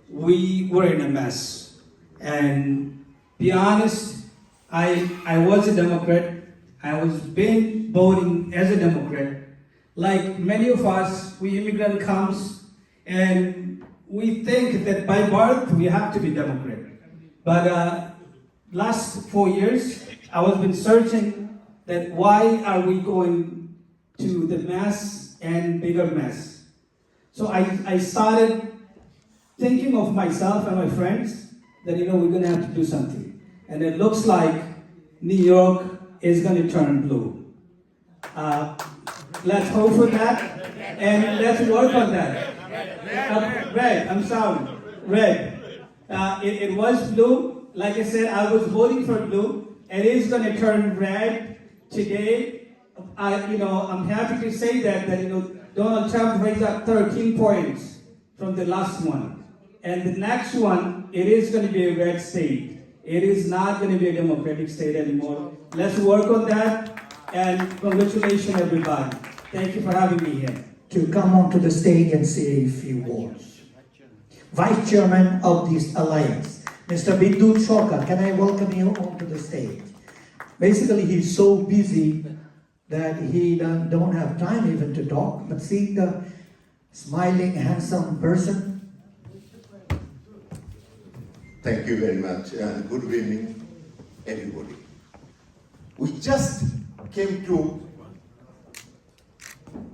S12: We were in a mess. And be honest, I was a Democrat. I was been voting as a Democrat. Like many of us, we immigrant comes and we think that by birth we have to be Democrat. But last 4 years, I was been searching that why are we going to the mess and bigger mess? So I started thinking of myself and my friends that, we're gonna have to do something. And it looks like New York is gonna turn blue. Let's hope for that, and let's work on that. Red, I'm sorry, red. It was blue. Like I said, I was voting for blue. It is gonna turn red. Today, I'm happy to say that Donald Trump raised up 13 points from the last one. And the next one, it is going to be a red state. It is not going to be a democratic state anymore. Let's work on that, and congratulations everybody. Thank you for having me here.
S6: To come onto the stage and say a few words. Vice Chairman of this alliance, Mr. Biddut Showkat, can I welcome you onto the stage? Basically, he's so busy that he don't have time even to talk, but seeing the smiling, handsome person.
S1: Thank you very much, and good evening, everybody. We just came to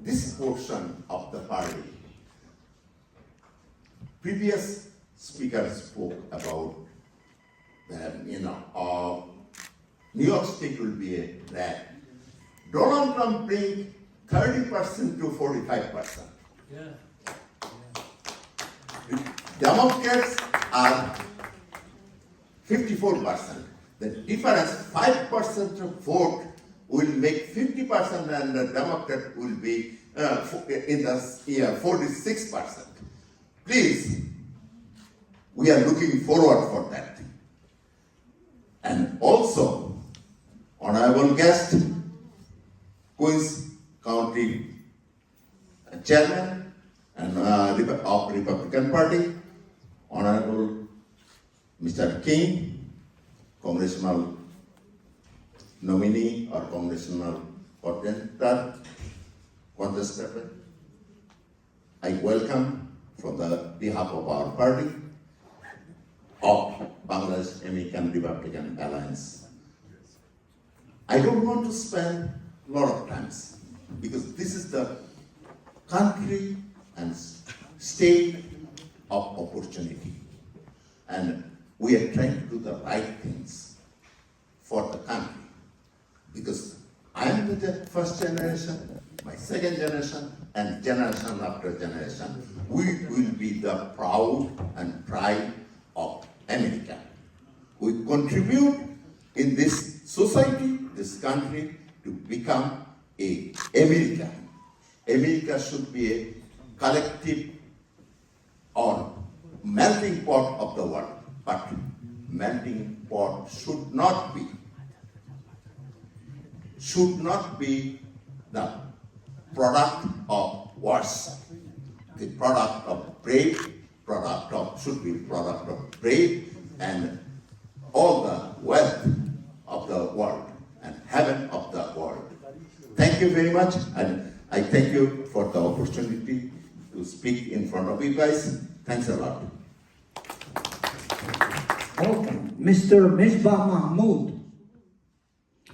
S1: this portion of the party. Previous speaker spoke about that, New York State will be a red. Donald Trump bring 30% to 45%. Yeah. Democrats are 54%. The difference, 5% of vote will make 50%, and the Democrat will be in the year 46%. Please, we are looking forward for that. And also, honorable guest, Queens County Chairman and of Republican Party, Honorable Mr. King, Congressional nominee or Congressional contestant, I welcome from the behalf of our party of Bangladesh American Republican Alliance. I don't want to spend a lot of time because this is the country and state of opportunity. And we are trying to do the right things for the country. Because I am the first generation, my second generation, and generation after generation. We will be the proud and pride of America. We contribute in this society, this country, to become a America. America should be a collective or melting pot of the world, but melting pot should not be the product of wars. The product of brave, should be product of brave and all the wealth of the world and heaven of the world. Thank you very much, and I thank you for the opportunity to speak in front of you guys. Thanks a lot.
S6: Welcome, Mr. Misbah Mahmood,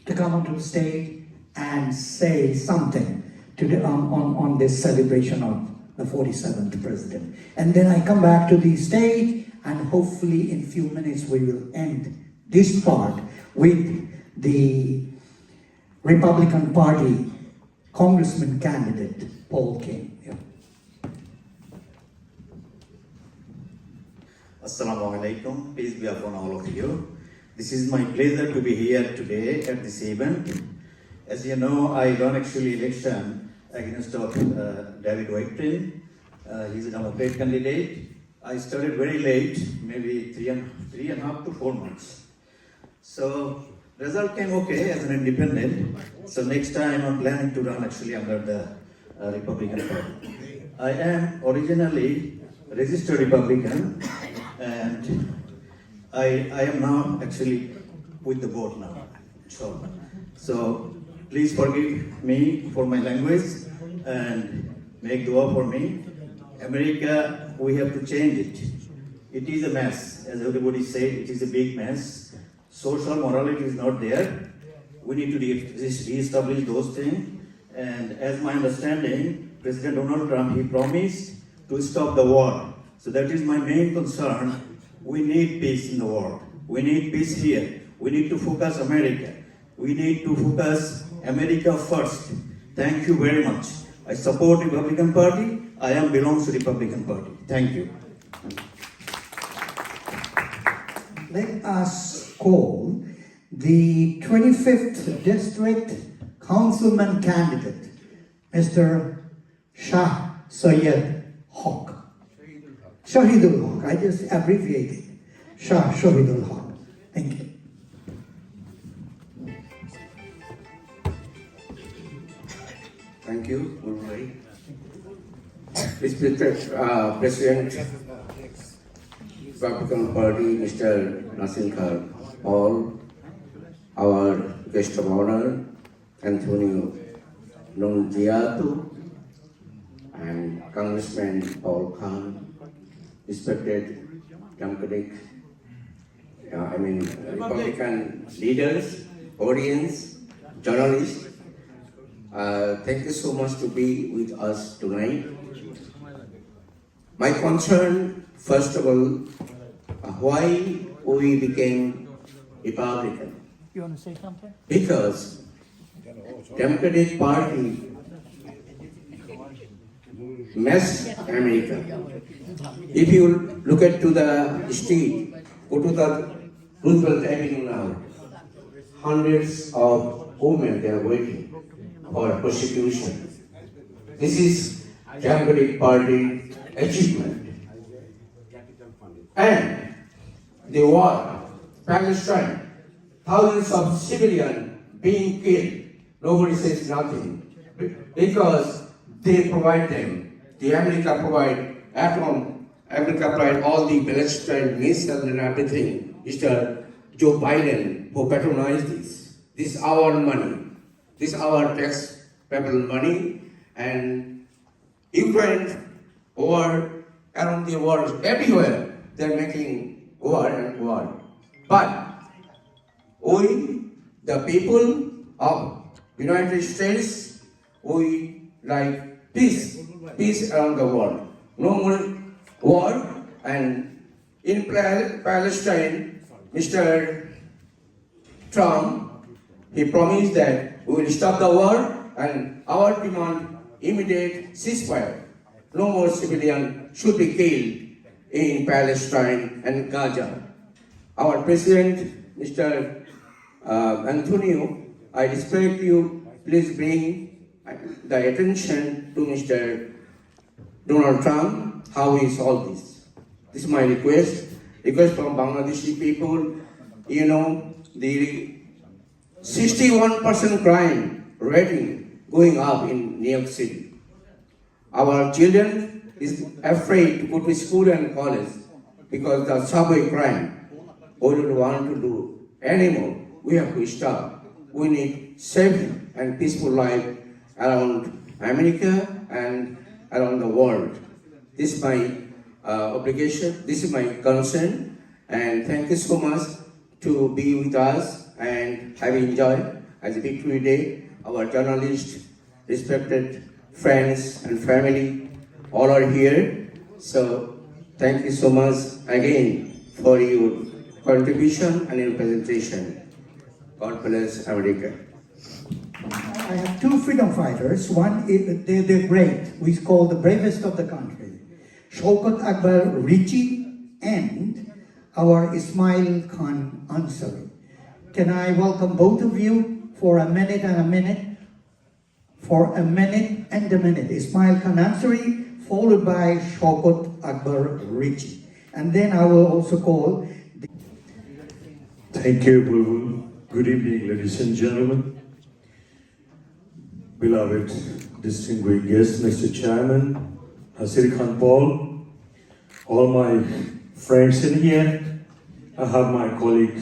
S6: to come onto the stage and say something to the, on this celebration of the 47th president. And then I come back to the stage, and hopefully in few minutes we will end this part with the Republican Party Congressman candidate, Paul King. Yeah.
S13: Assalamu alaikum, peace be upon all of you. This is my pleasure to be here today at this event. As you know, I won actually election against David White. He's a Democrat candidate. I started very late, maybe three and a half to 4 months. So result came okay as an independent. So next time I'm planning to run actually under the Republican Party. I am originally registered Republican, and I am now actually with the board now. So please forgive me for my language and make dua for me. America, we have to change it. It is a mess, as everybody said, it is a big mess. Social morality is not there. We need to re-establish those things. And as my understanding, President Donald Trump, he promised to stop the war. So that is my main concern. We need peace in the world. We need peace here. We need to focus America. We need to focus America first. Thank you very much. I support Republican Party. I am belongs to Republican Party. Thank you.
S6: Let us call the 25th District Councilman candidate, Mr. Shah Syed Haq. Sahidul Haq, I just abbreviated. Sahidul Haq. Thank you.
S14: Thank you, Guru. Respected President, Republican Party, Mr. Nasrin, all our guest of honor, Antonio Nunziato, and Congressman Paul Khan, respected Democratic, Republican leaders, audience, journalists. Thank you so much to be with us tonight. My concern, first of all, why we became Republican.
S10: You want to say something?
S14: Because Democratic Party messed America. If you look at to the street, go to the Rubel Avenue now, hundreds of women they are waiting for persecution. This is Democratic Party achievement. And the war, Palestine, thousands of civilians being killed, nobody says nothing. Because they provide them, the America provide atom, America provide all the Palestine missiles and everything. Mr. Joe Biden who patronized this. This is our money. This is our tax people money, and Ukraine war around the world, everywhere they're making war and war. But we, the people of United States, we like peace around the world. No more war. And in Palestine, Mr. Trump, he promised that we will stop the war, and our demand immediate ceasefire. No more civilian should be killed in Palestine and Gaza. Our President, Mr. Antonio, I respect you. Please bring the attention to Mr. Donald Trump how he solved this. This is my request from Bangladeshi people. You know, the 61% crime rating going up in New York City. Our children is afraid to go to school and college because the subway crime. We don't want to do anymore. We have to stop. We need safe and peaceful life around America and around the world. This is my obligation, this is my concern, and thank you so much to be with us and have enjoyed as a Victory Day. Our journalists, respected friends and family, all are here. So thank you so much again for your contribution and your presentation. God bless America.
S6: I have two freedom fighters. One, they're great. We call the bravest of the country. Showkat Iqbal Richi and our Ismail Khan Ansari. Can I welcome both of you for a minute and a minute? For a minute and a minute. Ismail Khan Ansari, followed by Showkat Iqbal Richi. And then I will also call...
S15: Thank you, Bulbul. Good evening, ladies and gentlemen. Beloved, distinguished guests, Mr. Chairman, Nasir Khan Paul, all my friends in here. I have my colleague,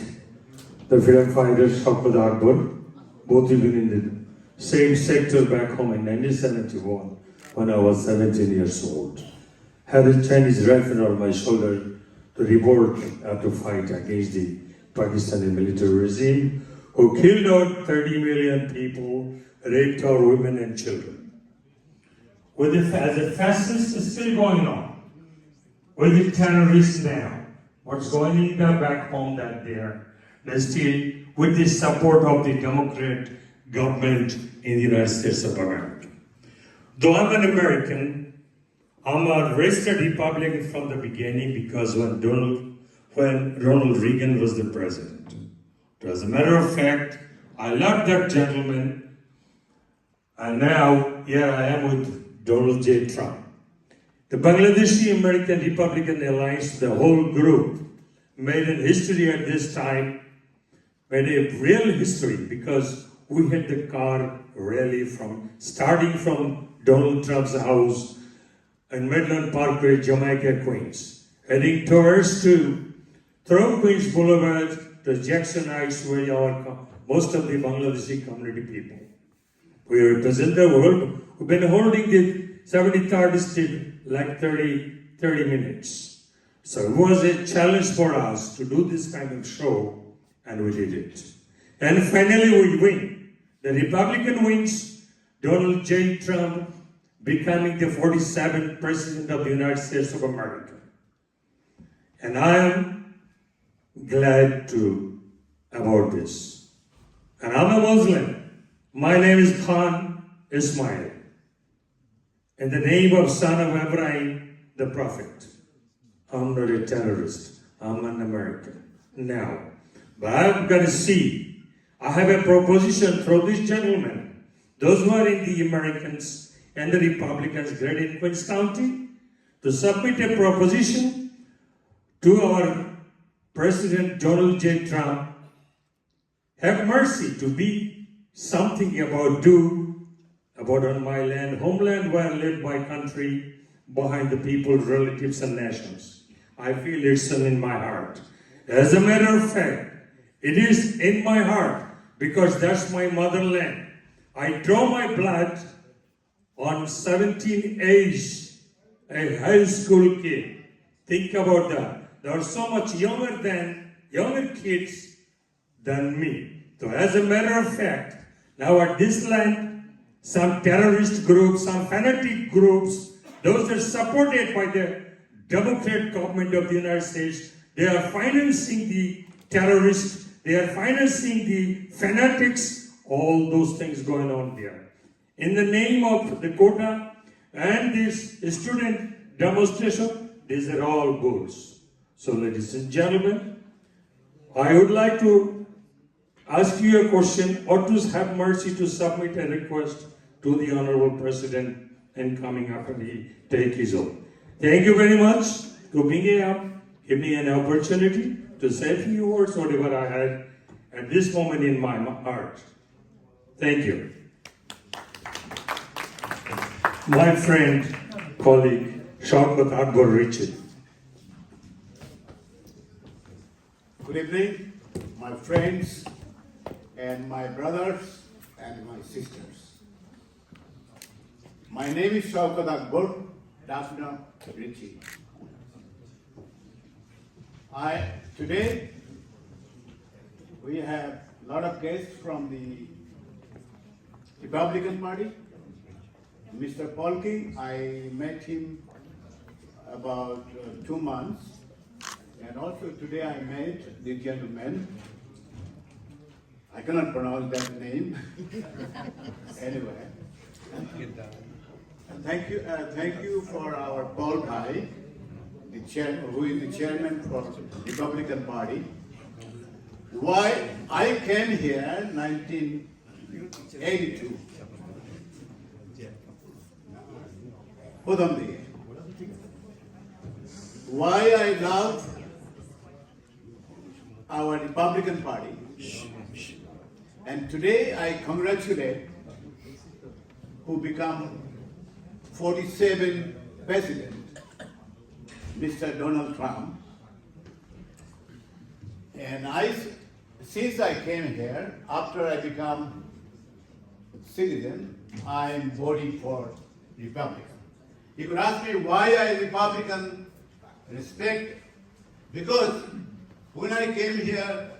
S15: the freedom fighter Showkat Iqbal, both even in the same sector back home in 1971 when I was 17 years old. Had a Chinese rifle on my shoulder to revolt to fight against the Pakistani military regime who killed out 30 million people, raped our women and children. As the fascists is still going on, with the terrorists now, what's going on back home that they're still with the support of the Democrat government in the United States of America. Though I'm an American, I'm a registered Republican from the beginning because when Ronald Reagan was the president. As a matter of fact, I loved that gentleman, and now here I am with Donald J. Trump. The Bangladeshi American Republican Alliance, the whole group, made a history at this time, made a real history because we had the car rally starting from Donald Trump's house in Midland Parkway, Jamaica, Queens, heading towards through Queens Boulevard to Jackson Heights, where are most of the Bangladeshi community people. We represent the world. We've been holding the 73rd district like 30 minutes. So it was a challenge for us to do this kind of show, and we did it. And finally we win. The Republican wins, Donald J. Trump becoming the 47th President of the United States of America. And I am glad about this. And I'm a Muslim. My name is Khan Ismail. In the name of son of Ibrahim, the Prophet. I'm not a terrorist. I'm an American. Now, but I'm going to see. I have a proposition through this gentleman. Those who are in the Americans and the Republicans great in Queens County to submit a proposition to our President Donald J. Trump. Have mercy to be something about on my land, homeland where I live, my country, behind the people, relatives and nations. I feel it's in my heart. As a matter of fact, it is in my heart because that's my motherland. I draw my blood on 17 age, a high school kid. Think about that. They are so much younger kids than me. So as a matter of fact, now at this land, some terrorist groups, some fanatic groups, those are supported by the Democrat government of the United States. They are financing the terrorists, they are financing the fanatics, all those things going on there. In the name of the quota and this student demonstration, these are all goods. So ladies and gentlemen, I would like to ask you a question, or to have mercy to submit a request to the Honorable President in coming after he take his oath. Thank you very much for being up, give me an opportunity to say a few words, whatever I had at this moment in my heart. Thank you. My friend, colleague, Showkat Anwar Richard.
S3: Good evening, my friends and my brothers and my sisters. My name is Showkat Anwar Richard. Today we have a lot of guests from the Republican Party. Mr. Polky, I met him about 2 months, and also today I met the gentleman. I cannot pronounce that name. Anyway, thank you for our Paul Bhai, who is the chairman for the Republican Party. Why I came here in 1982. Why I love our Republican Party, and today I congratulate who become 47 President, Mr. Donald Trump. And since I came here, after I become citizen, I am voting for Republican. You could ask me why I Republican respect, because when I came here,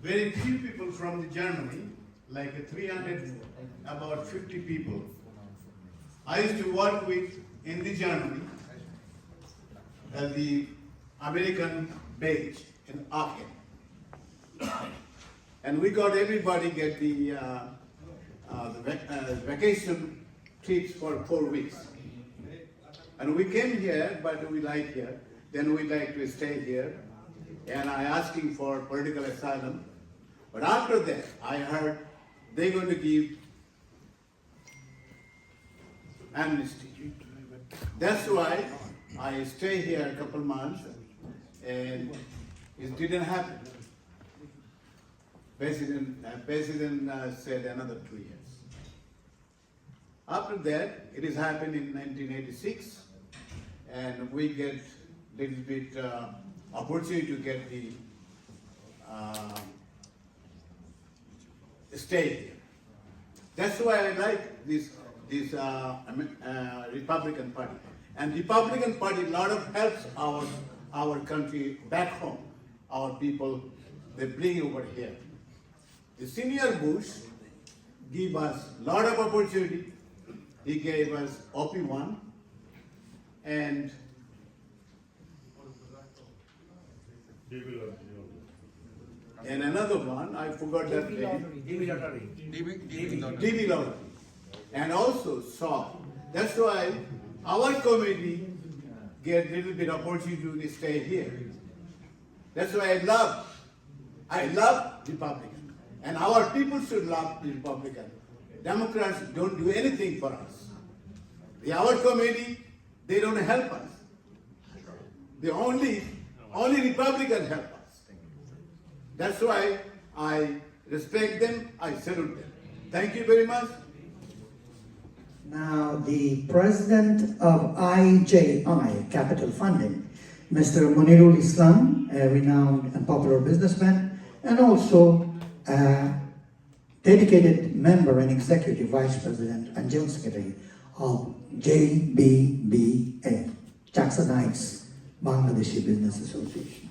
S3: very few people from Germany, like 300, about 50 people, I used to work with in the Germany at the American base in Aachen. And we got everybody get the vacation trips for 4 weeks. And we came here, but we like here. Then we like to stay here. And I asking for political asylum. But after that, I heard they're going to give amnesty. That's why I stay here a couple months, and it didn't happen. President said another 2 years. After that, it has happened in 1986, and we get little bit opportunity to get the stay here. That's why I like this Republican Party. And Republican Party lot of helps our country back home. Our people, they bring over here. The senior Bush gave us lot of opportunity. He gave us OP1 and another one, I forgot that name. DB lottery. And also Shah. That's why our committee get little bit opportunity to stay here. That's why I love Republican. And our people should love the Republican. Democrats don't do anything for us. Our committee, they don't help us. The only Republicans help us. That's why I respect them, I salute them. Thank you very much.
S6: Now, the president of IJI, Capital Funding, Mr. Munirul Islam, a renowned and popular businessman, and also a dedicated member and executive vice president and general secretary of JBBA, Jacksonites Bangladeshi Business Association.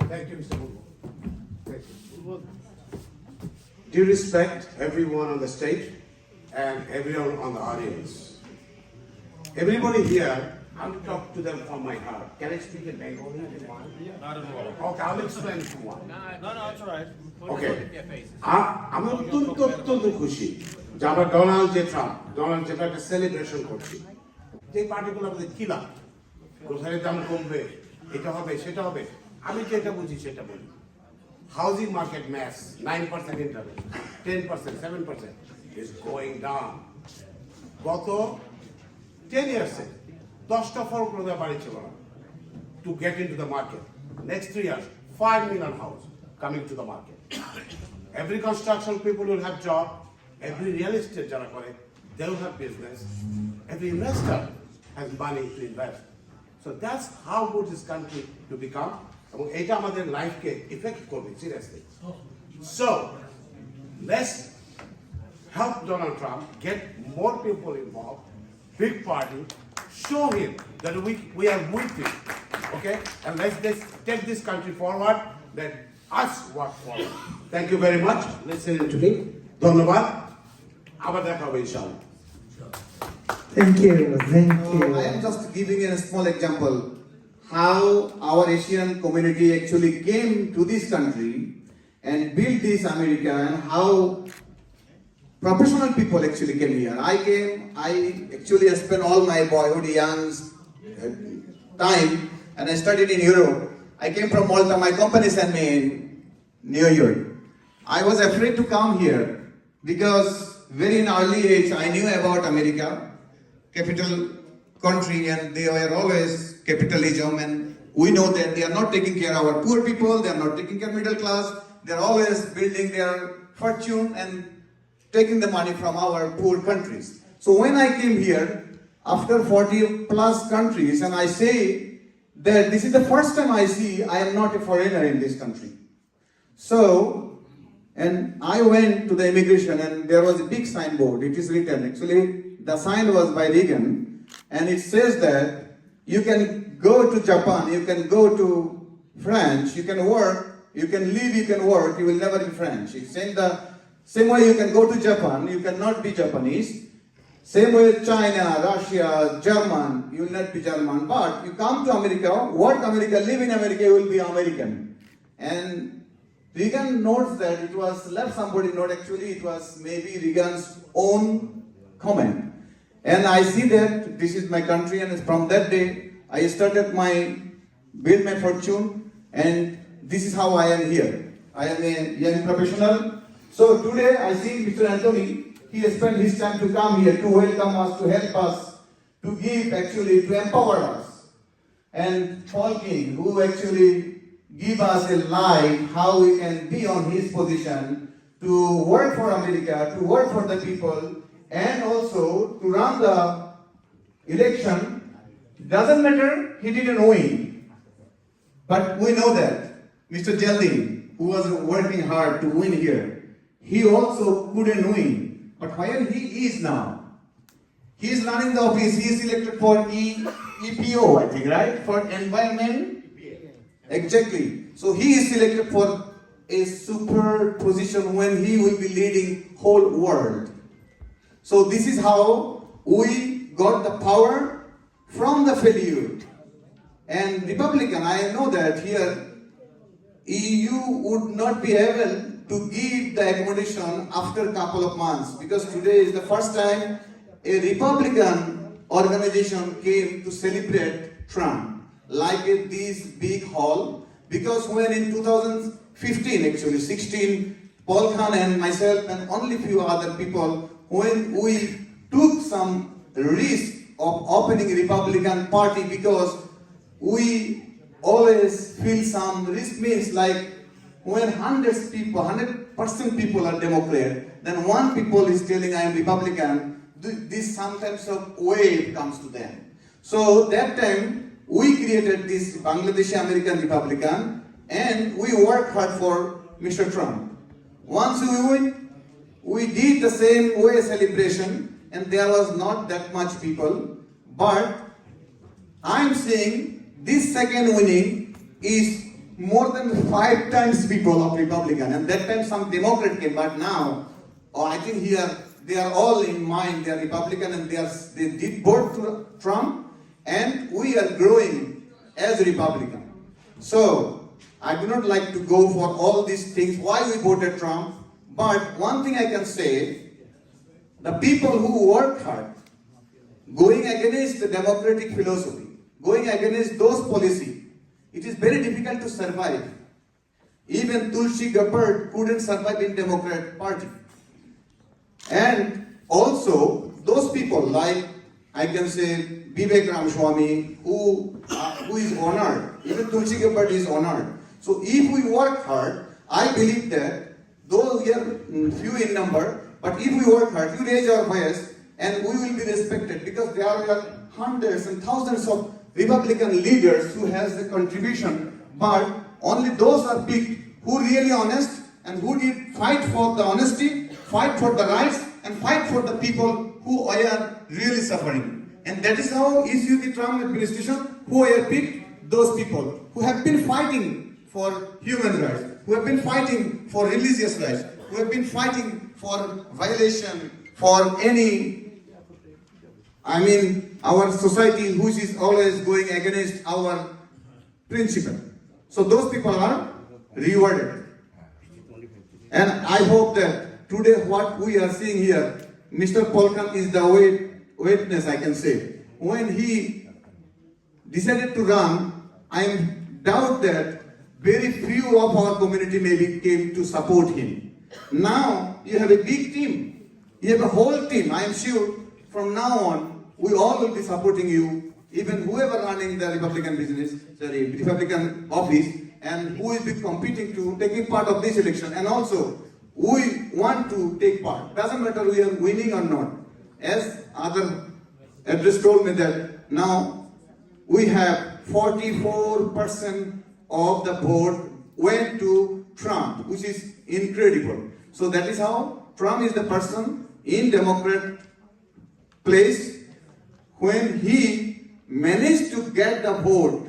S3: Thank you, Mr. Bulbul. Thank you.
S9: Due respect everyone on the stage,
S16: and everyone on the audience. Everybody here, I'll talk to them from my heart. Can I speak in Bengali?
S5: Not at all.
S16: Okay, I'll explain if you want.
S5: No, it's all right.
S16: Okay. আমি অত্যন্ত খুশি যে আমরা Donald যেটা একটা celebration করছি। যে পার্টিগুলো আমাদের কি লাভ, গ্রোসারির দাম কমবে, এটা হবে সেটা হবে, আমি যেটা বুঝি সেটা বলি। হাউজিং মার্কেট ম্যাস 9% ইন্টারেস্ট, 10%, 7% is going down. গত 10 years-এ 10টা ফলপ্রদা বাড়ি ছিল না to get into the market. Next 3 years, 5 million houses coming to the market. Every construction people will have job. Every real estate jara kore, they will have business. Every investor has money to invest. So that's how good this country to become. এবং এটা আমাদের লাইফকে effect করবে seriously. So let's help Donald Trump get more people involved. Big party, show him that we are with him. Okay, and let's take this country forward. Let us work forward. Thank you very much. Listening to me. Dhanyabad. Abar dekha hobe inshallah.
S6: Thank you.
S17: I am just giving a small example how our Asian community actually came to this country and built this America, and how professional people actually came here. I actually spent all my boyhood, young time, and I studied in Europe. I came from Malta. My company sent me in New York. I was afraid to come here because very in early age I knew about America, capital country, and they were always capitalism, and we know that they are not taking care of our poor people, they are not taking care of middle class, they are always building their fortune and taking the money from our poor countries. So when I came here, after 40 plus countries, and I say that this is the first time I see I am not a foreigner in this country. So, and I went to the immigration, and there was a big signboard. It is written, actually the sign was by Reagan, and it says that you can go to Japan, you can go to France, you can work, you can live, you can work, you will never be French. It's saying the same way you can go to Japan, you cannot be Japanese. Same way China, Russia, German, you will not be German. But you come to America, work America, live in America, you will be American. And Reagan notes that it was, let somebody note, actually it was maybe Reagan's own comment. And I see that this is my country, and from that day I started build my fortune, and this is how I am here. I am a young professional. So today I see Mr. Anthony, he has spent his time to come here, to welcome us, to help us, to give actually, to empower us. And Paul King, who actually give us a light how we can be on his position, to work for America, to work for the people, and also to run the election. Doesn't matter, he didn't win. But we know that Mr. Jaldin, who was working hard to win here, he also couldn't win. But where he is now, he is running the office, he is elected for EPO, I think, right? For environment? Exactly. So he is selected for a super position when he will be leading whole world. So this is how we got the power from the failure. And Republican, I know that here, EU would not be able to give the accommodation after a couple of months, because today is the first time a Republican organization came to celebrate Trump, like at this big hall, because when in 2015, actually 16, Paul Khan and myself and only few other people, when we took some risk of opening Republican Party, because we always feel some risk, means like when 100% people are Democrat, then one people is telling I am Republican, this sometimes of wave comes to them. So that time we created this Bangladeshi American Republican, and we worked hard for Mr. Trump. Once we win, we did the same way celebration, and there was not that much people, but I'm saying this second winning is more than 5 times people of Republican, and that time some Democrat came, but now, I think here they are all in mind, they are Republican and they did vote to Trump, and we are growing as Republican. So, I do not like to go for all these things, why we voted Trump, but one thing I can say, the people who work hard, going against the democratic philosophy, going against those policies, it is very difficult to survive. Even Tulsi Gabbard couldn't survive in Democrat Party. And also, those people like, I can say, Vivek Ramaswamy, who is honored, even Tulsi Gabbard is honored. So if we work hard, I believe that, though we are few in number, but if we work hard, we raise our voice, and we will be respected, because there are hundreds and thousands of Republican leaders who has the contribution, but only those are picked who really honest and who did fight for the honesty, fight for the rights, and fight for the people who are really suffering. And that is how issue the Trump administration, who are picked, those people who have been fighting for human rights, who have been fighting for religious rights, who have been fighting for violation, for any, our society which is always going against our principle. So those people are rewarded. And I hope that today what we are seeing here, Mr. Polkan is the witness, I can say. When he decided to run, I doubt that very few of our community maybe came to support him. Now you have a big team. You have a whole team. I am sure from now on, we all will be supporting you, even whoever running the Republican office, and who will be competing to taking part of this election. And also, we want to take part. Doesn't matter we are winning or not. As other address told me that now we have 44% of the vote went to Trump, which is incredible. So that is how Trump is the person in Democrat place when he managed to get the vote.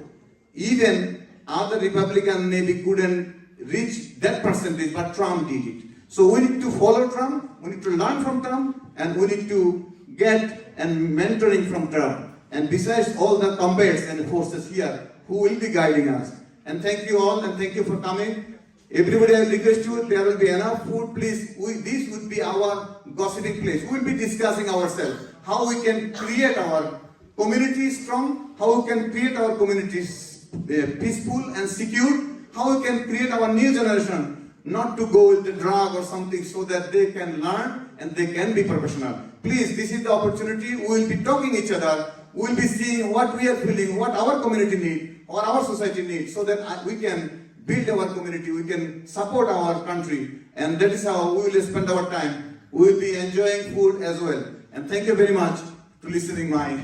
S17: Even other Republican maybe couldn't reach that percentage, but Trump did it. So we need to follow Trump, we need to learn from Trump, and we need to get and mentoring from Trump. And besides all the combatants and forces here who will be guiding us. And thank you all, and thank you for coming. Everybody, I request you, there will be enough food, please. This would be our gossiping place. We will be discussing ourselves, how we can create our community strong, how we can create our communities peaceful and secure, how we can create our new generation not to go with the drug or something, so that they can learn and they can be professional. Please, this is the opportunity. We will be talking each other. We will be seeing what we are feeling, what our community needs or our society needs, so that we can build our community, we can support our country, and that is how we will spend our time. We will be enjoying food as well. And thank you very much to listening my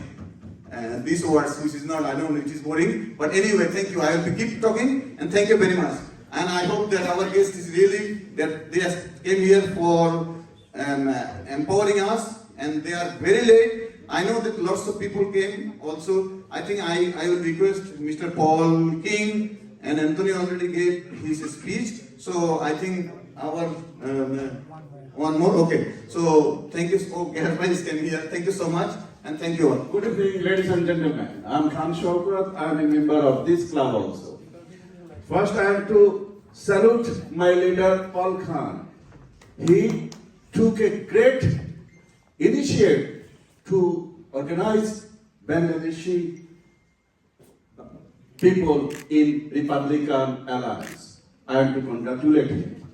S17: these words, which is not, I don't know, it is boring, but anyway, thank you. I will keep talking, and thank you very much. And I hope that our guest is really, that they came here for empowering us, and they are very late. I know that lots of people came also. I think I will request Mr. Paul King, and Anthony already gave his speech. So I think our one more, okay. So thank you. Okay, everybody came here. Thank you so much, and thank you all.
S18: Good evening, ladies and gentlemen. I'm Khan Showkat. I'm a member of this club also. First, I have to salute my leader, Paul Khan. He took a great initiative to organize Bangladeshi people in Republican Alliance. I want to congratulate him.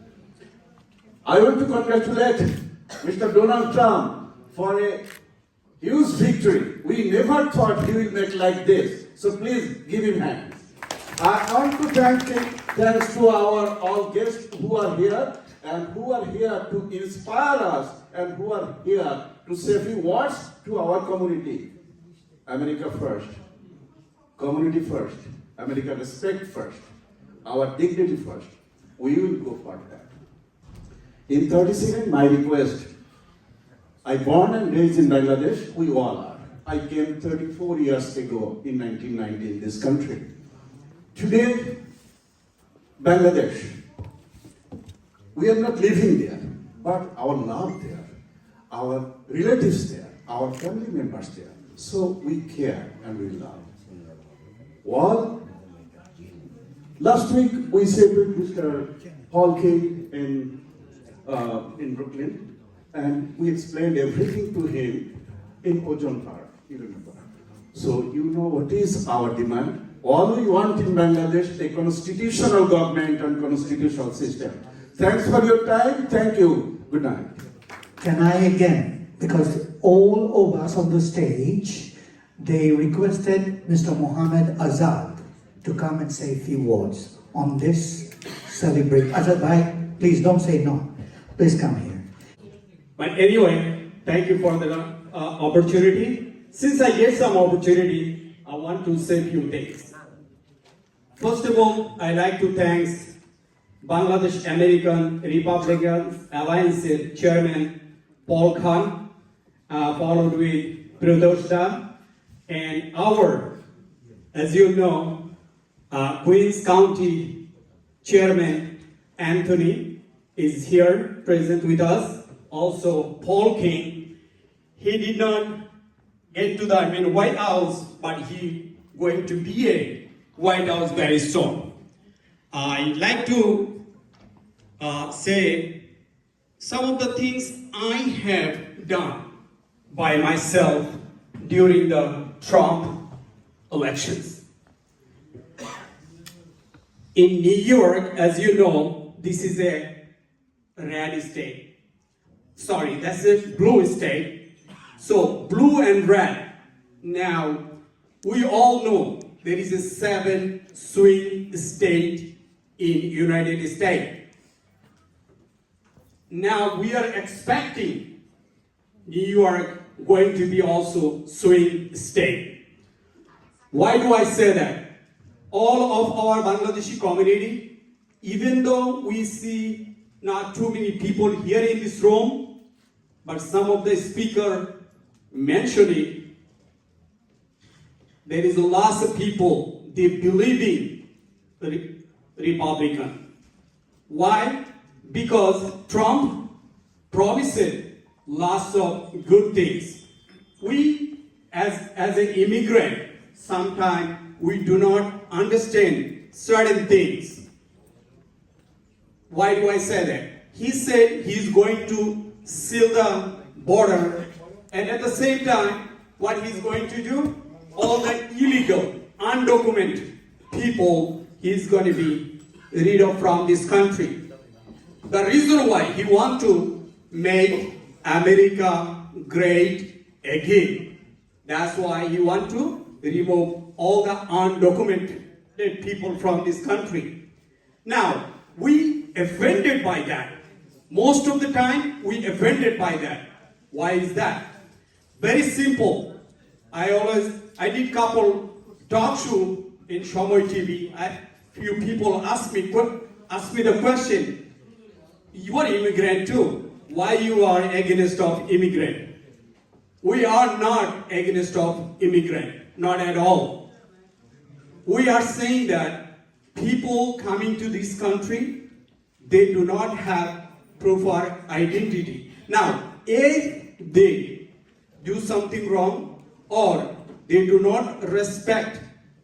S18: I want to congratulate Mr. Donald Trump for a huge victory. We never thought he will make like this. So please give him hands. I want to thanks to our all guests who are here and who are here to inspire us and who are here to say a few words to our community. America first, community first, America respect first, our dignity first. We will go for that. In 30 seconds, my request. I born and raised in Bangladesh, we all are. I came 34 years ago in 1990 in this country. Today, Bangladesh, we are not living there, but our love there, our relatives there, our family members there. So we care and we love. Well, last week we celebrated Mr. Paul King in Brooklyn, and we explained everything to him in Ojon Park, you remember. So you know what is our demand. All we want in Bangladesh, a constitutional government and constitutional system. Thanks for your time. Thank you. Good night.
S6: Can I again, because all of us on the stage, they requested Mr. Mohammed Azad to come and say a few words on this celebration. Azad bhai, please don't say no. Please come here.
S19: But anyway, thank you for the opportunity. Since I get some opportunity, I want to say a few things. First of all, I like to thank Bangladesh American Republican Alliance Chairman Paul Khan, followed with Priotosh Dey, and our, as you know, Queens County Chairman Anthony is here present with us. Also, Paul King, he did not get to the White House, but he going to be a White House very soon. I'd like to say some of the things I have done by myself during the Trump elections. In New York, as you know, this is a red state. Sorry, that's a blue state. So blue and red. Now, we all know there is a 7 swing state in United States. Now we are expecting New York going to be also swing state. Why do I say that? All of our Bangladeshi community, even though we see not too many people here in this room, but some of the speaker mentioned it, there is a lot of people, they believe in Republican. Why? Because Trump promised lots of good things. We, as an immigrant, sometimes we do not understand certain things. Why do I say that? He said he's going to seal the border, and at the same time, what he's going to do? All the illegal, undocumented people he's going to be rid of from this country. The reason why he wants to make America great again. That's why he wants to remove all the undocumented people from this country. Now, we offended by that. Most of the time, we offended by that. Why is that? Very simple. I did couple talk show in Shomoy TV. Few people ask me the question, you are immigrant too. Why you are against of immigrant? We are not against of immigrant, not at all. We are saying that people coming to this country, they do not have proper identity. Now, if they do something wrong or they do not respect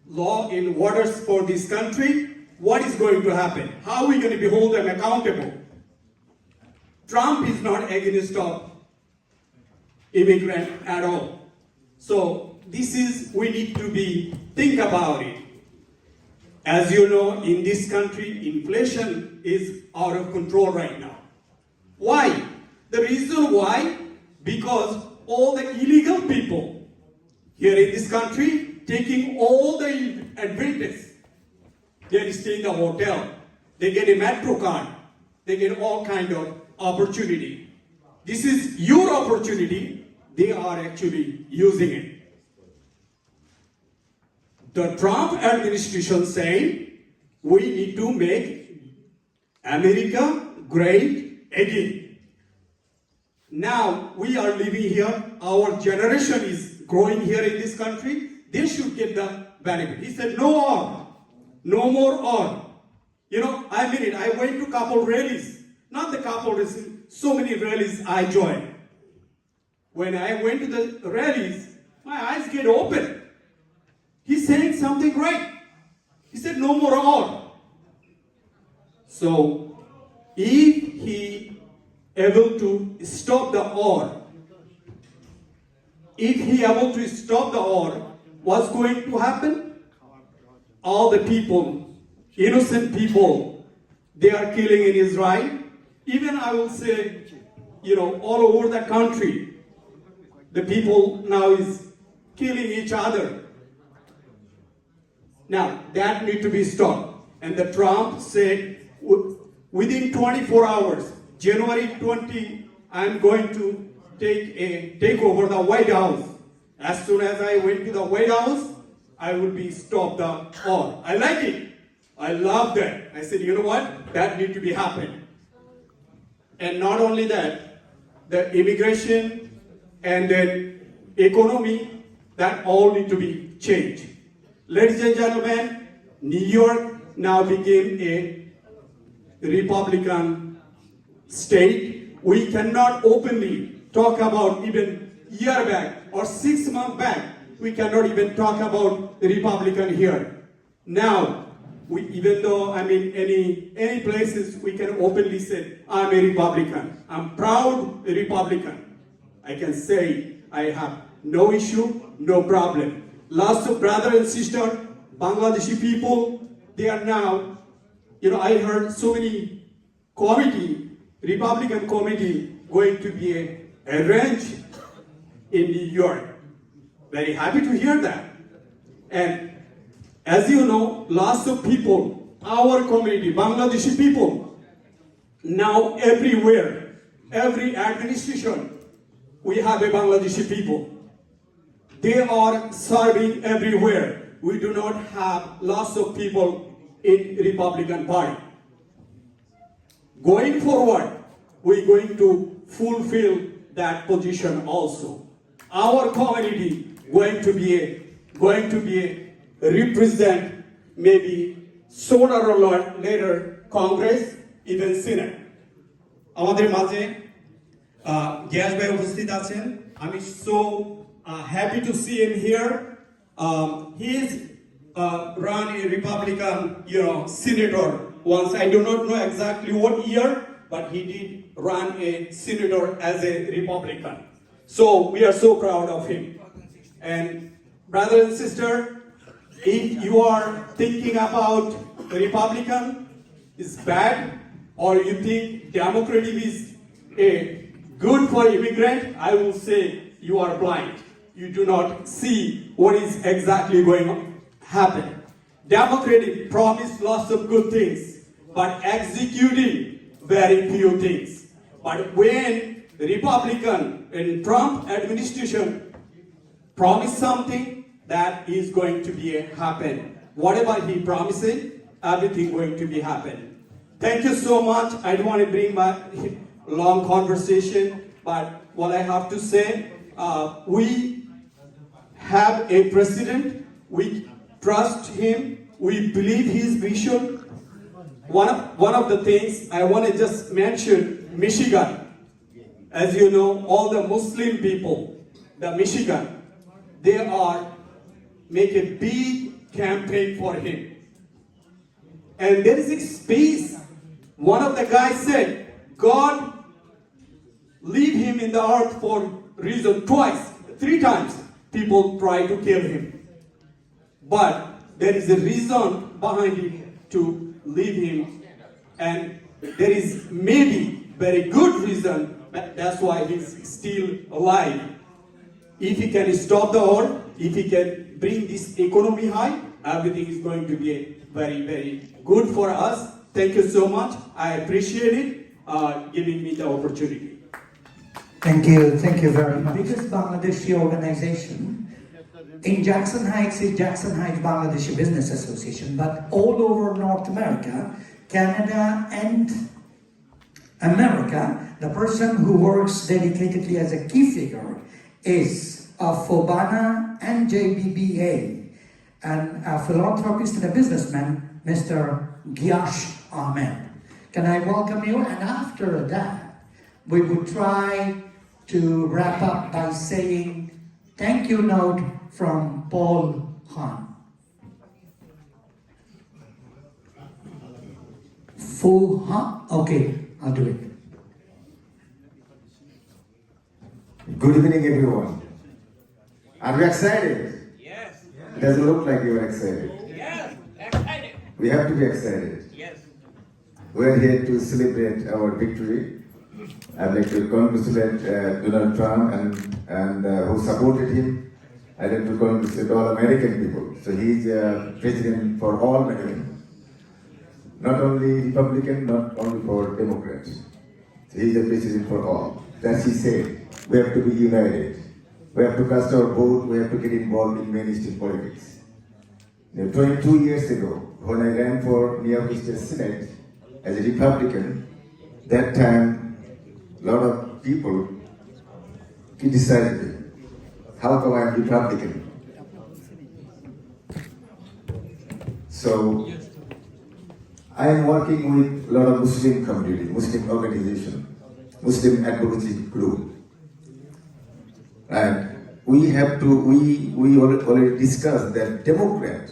S19: law and orders for this country, what is going to happen? How are we going to be hold them accountable? Trump is not against of immigrant at all. So this is, we need to think about it. As you know, in this country, inflation is out of control right now. Why? The reason why, because all the illegal people here in this country taking all the advantage. They stay in the hotel, they get a metro card, they get all kind of opportunity. This is your opportunity, they are actually using it. The Trump administration saying, we need to make America great again. Now we are living here, our generation is growing here in this country, they should get the benefit. He said, no more, no more on. You know, I mean it, I went to couple rallies, not the couple, so many rallies I joined. when I went to the rallies, my eyes get open. He's saying something right. He said, no more war. So, if he able to stop the war, if he able to stop the war, what's going to happen? All the people, innocent people, they are killing in Israel. Even I will say, all over the country, the people now is killing each other. Now, that need to be stopped. And the Trump said, within 24 hours, January 20, I'm going to take over the White House. As soon as I went to the White House, I will be stopped the war. I like it. I love that. I said, you know what? That need to be happen. And not only that, the immigration and then economy, that all need to be changed. Ladies and gentlemen, New York now became a Republican state. We cannot openly talk about even year back or 6 months back, we cannot even talk about the Republican here. Now, even though any places we can openly say, I'm a Republican. I'm proud Republican. I can say I have no issue, no problem. Lots of brother and sister, Bangladeshi people, they are now, I heard so many committee, Republican committee going to be arranged in New York. Very happy to hear that. And as you know, lots of people, our community, Bangladeshi people, now everywhere, every administration, we have a Bangladeshi people. They are serving everywhere. We do not have lots of people in Republican Party. Going forward, we're going to fulfill that position also. Our community going to be represent maybe sooner or later Congress, even Senate.
S20: আমাদের মাঝে gas ভাই উপস্থিত আছেন আমি so happy to see him here. He is run a Republican senator once. I do not know exactly what year, but he did run a senator as a Republican. So we are so proud of him. And brother and sister, if you are thinking about the Republican is bad, or you think democracy is good for immigrant, I will say you are blind. You do not see what is exactly going on happen. Democratic promise lots of good things, but executing very few things. But when the Republican and Trump administration promise something, that is going to be happen. Whatever he promises, everything going to be happen. Thank you so much. I don't want to bring my long conversation, but what I have to say, we have a president. We trust him. We believe his vision. One of the things I want to just mention, Michigan. As you know, all the Muslim people, the Michigan, they are make a big campaign for him. And there is a space. One of the guys said, God leave him in the earth for reason twice, 3 times. People try to kill him. But there is a reason behind it to leave him. And there is maybe very good reason, that's why he's still alive. If he can stop the war, if he can bring this economy high, everything is going to be very, very good for us. Thank you so much. I appreciate it, giving me the opportunity.
S6: Thank you very much. Biggest Bangladeshi organization in Jackson Heights is Jackson Heights Bangladeshi Business Association, but all over North America, Canada and America, the person who works dedicatedly as a key figure is Fobana and JBBA, and a philanthropist and a businessman, Mr. Gyash Ahmed. Can I welcome you? And after that, we would try to wrap up by saying thank you note from Paul Khan. Full, huh? Okay, I'll do it.
S21: Good evening, everyone. Are you excited?
S10: Yes.
S21: It doesn't look like you are excited.
S10: Yes. Excited.
S21: We have to be excited.
S10: Yes.
S21: We are here to celebrate our victory. I'd like to congratulate Donald Trump and who supported him. I'd like to congratulate all American people. So he's president for all Americans. Not only Republican, not only for Democrats. So he's the president for all. As he said, we have to be united. We have to cast our vote. We have to get involved in mainstream politics. 22 years ago, when I ran for New York State Senate as a Republican, that time a lot of people criticized me. How come I am Republican? So I am working with a lot of Muslim community, Muslim organization, Muslim advocacy group. And we have to, we already discussed that Democrat,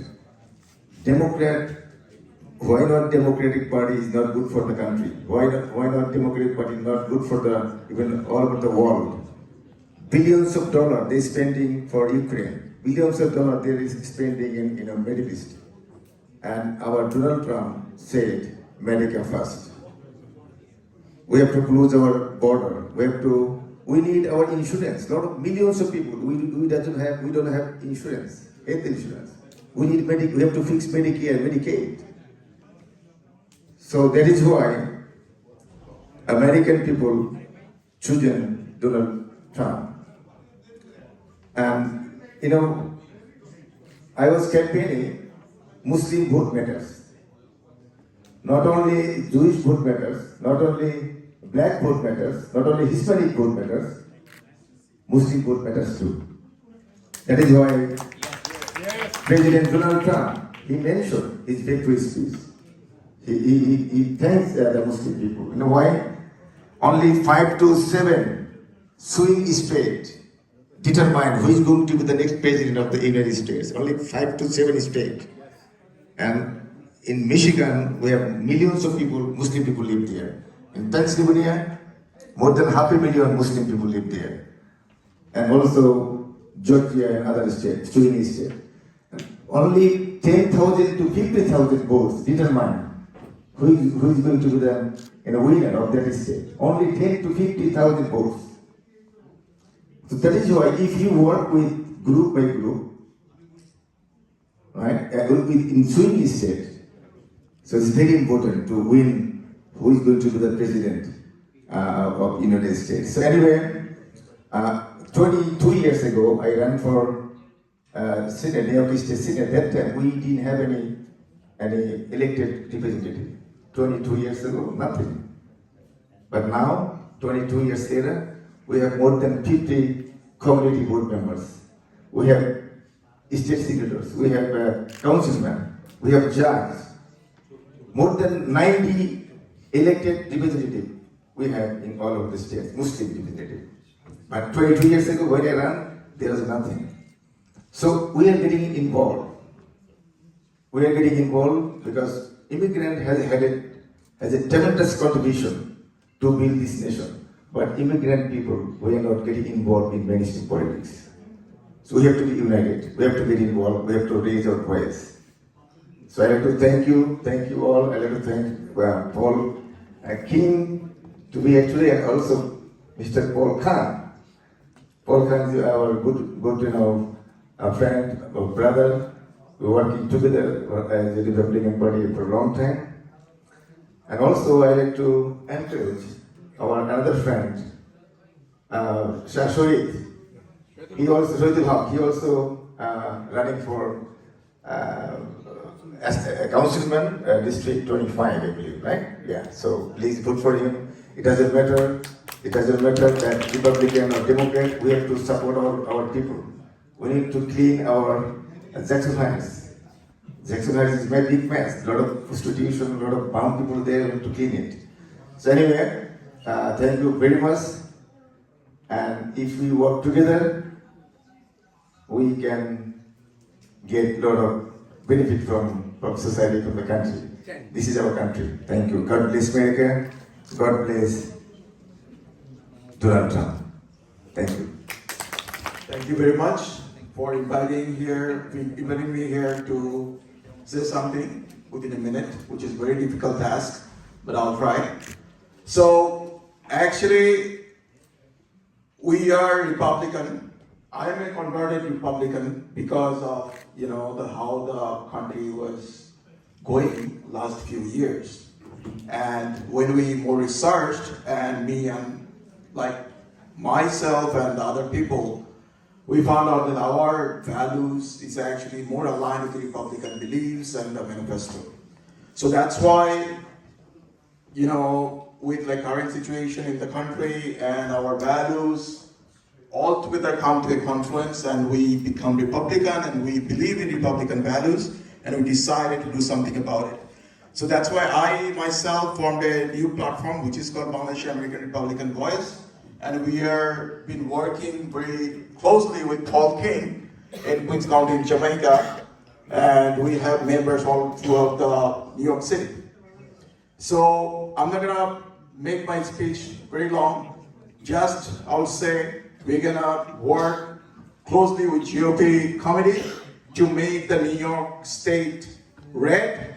S21: why not Democratic Party is not good for the country? Why not Democratic Party is not good for the, even all over the world? Billions of dollars they spending for Ukraine. Billions of dollars they are spending in Middle East. And our Donald Trump said, America first. We have to close our border. We need our insurance. A lot of millions of people, we don't have insurance, health insurance. We have to fix Medicare, Medicaid. So that is why American people chosen Donald Trump. And I was campaigning Muslim vote matters. Not only Jewish vote matters, not only Black vote matters, not only Hispanic vote matters, Muslim vote matters too. That is why President Donald Trump, he mentioned his victory speech. He thanks the Muslim people. You know why? Only 5 to 7 swing states determine who is going to be the next president of the United States. Only 5 to 7 states. And in Michigan, we have millions of people, Muslim people live there. In Pennsylvania, more than 500,000 Muslim people live there. And also Georgia and other states, swing states. Only 10,000 to 50,000 votes determine who is going to be the winner of that state. Only 10 to 50,000 votes. So that is why if you work with group by group, right, in swing state, so it's very important to win who is going to be the president of United States. So anyway, 22 years ago, I ran for Senate, New York State Senate. That time we didn't have any elected representative. 22 years ago, nothing. But now, 22 years later, we have more than 50 community board members. We have state senators, we have councilmen, we have judges. More than 90 elected representatives we have in all of the states, Muslim representatives. But 22 years ago, when I ran, there was nothing. So we are getting involved. We are getting involved because immigrant has a tremendous contribution to build this nation. But immigrant people, we are not getting involved in mainstream politics. So we have to be united. We have to get involved. We have to raise our voice. So I'd like to thank you all. I'd like to thank Paul King to be actually also Mr. Paul Khan. Paul Khan is our good a friend, a brother. We're working together as a Republican Party for a long time. And also I like to encourage our another friend, Shah. He also running for as a councilman, District 25, I believe, right? Yeah. So please vote for him. It doesn't matter. It doesn't matter that Republican or Democrat. We have to support our people. We need to clean our Jackson Heights. Jackson Heights is a very big mess. A lot of prostitution, a lot of bound people there. We need to clean it. So anyway, thank you very much. And if we work together, we can get a lot of benefit from society, from the country. This is our country. Thank you. God bless America. God bless Donald Trump. Thank you.
S18: Thank you very much for inviting me here to say something within a minute, which is a very difficult task, but I'll try. So, actually, we are Republican. I am a converted Republican because of, how the country was going last few years. And when we more researched, and me and myself and other people, we found out that our values is actually more aligned with the Republican beliefs and the manifesto. So that's why, with the current situation in the country and our values, all together come to a confluence and we become Republican and we believe in Republican values and we decided to do something about it. So that's why I myself formed a new platform which is called Bangladeshi American Republican Voice, and we are been working very closely with Paul King in Queens County in Jamaica, and we have members all throughout New York City. So I'm not gonna make my speech very long, just I'll say we're gonna work closely with GOP committee to make the New York State red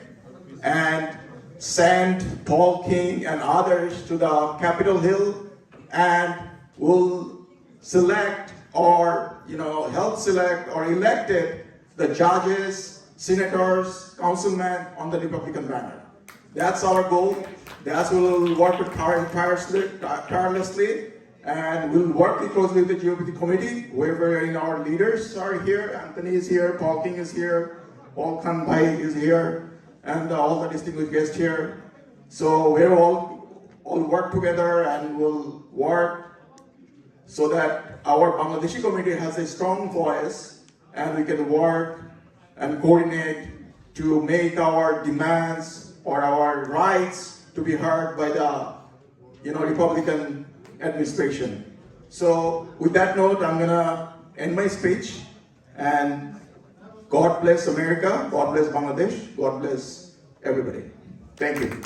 S18: and send Paul King and others to the Capitol Hill, and we'll select or help select or elected the judges, senators, councilmen on the Republican banner. That's our goal. That's what we'll work with tirelessly, and we'll work closely with the GOP committee, wherever our leaders are here. Anthony is here, Paul King is here, Paul Khan Bhai is here, and all the distinguished guests here. So we're all work together and we'll work so that our Bangladeshi community has a strong voice, and we can work and coordinate to make our demands or our rights to be heard by the Republican administration. So with that note, I'm gonna end my speech, and God bless America, God bless Bangladesh, God bless everybody. Thank you.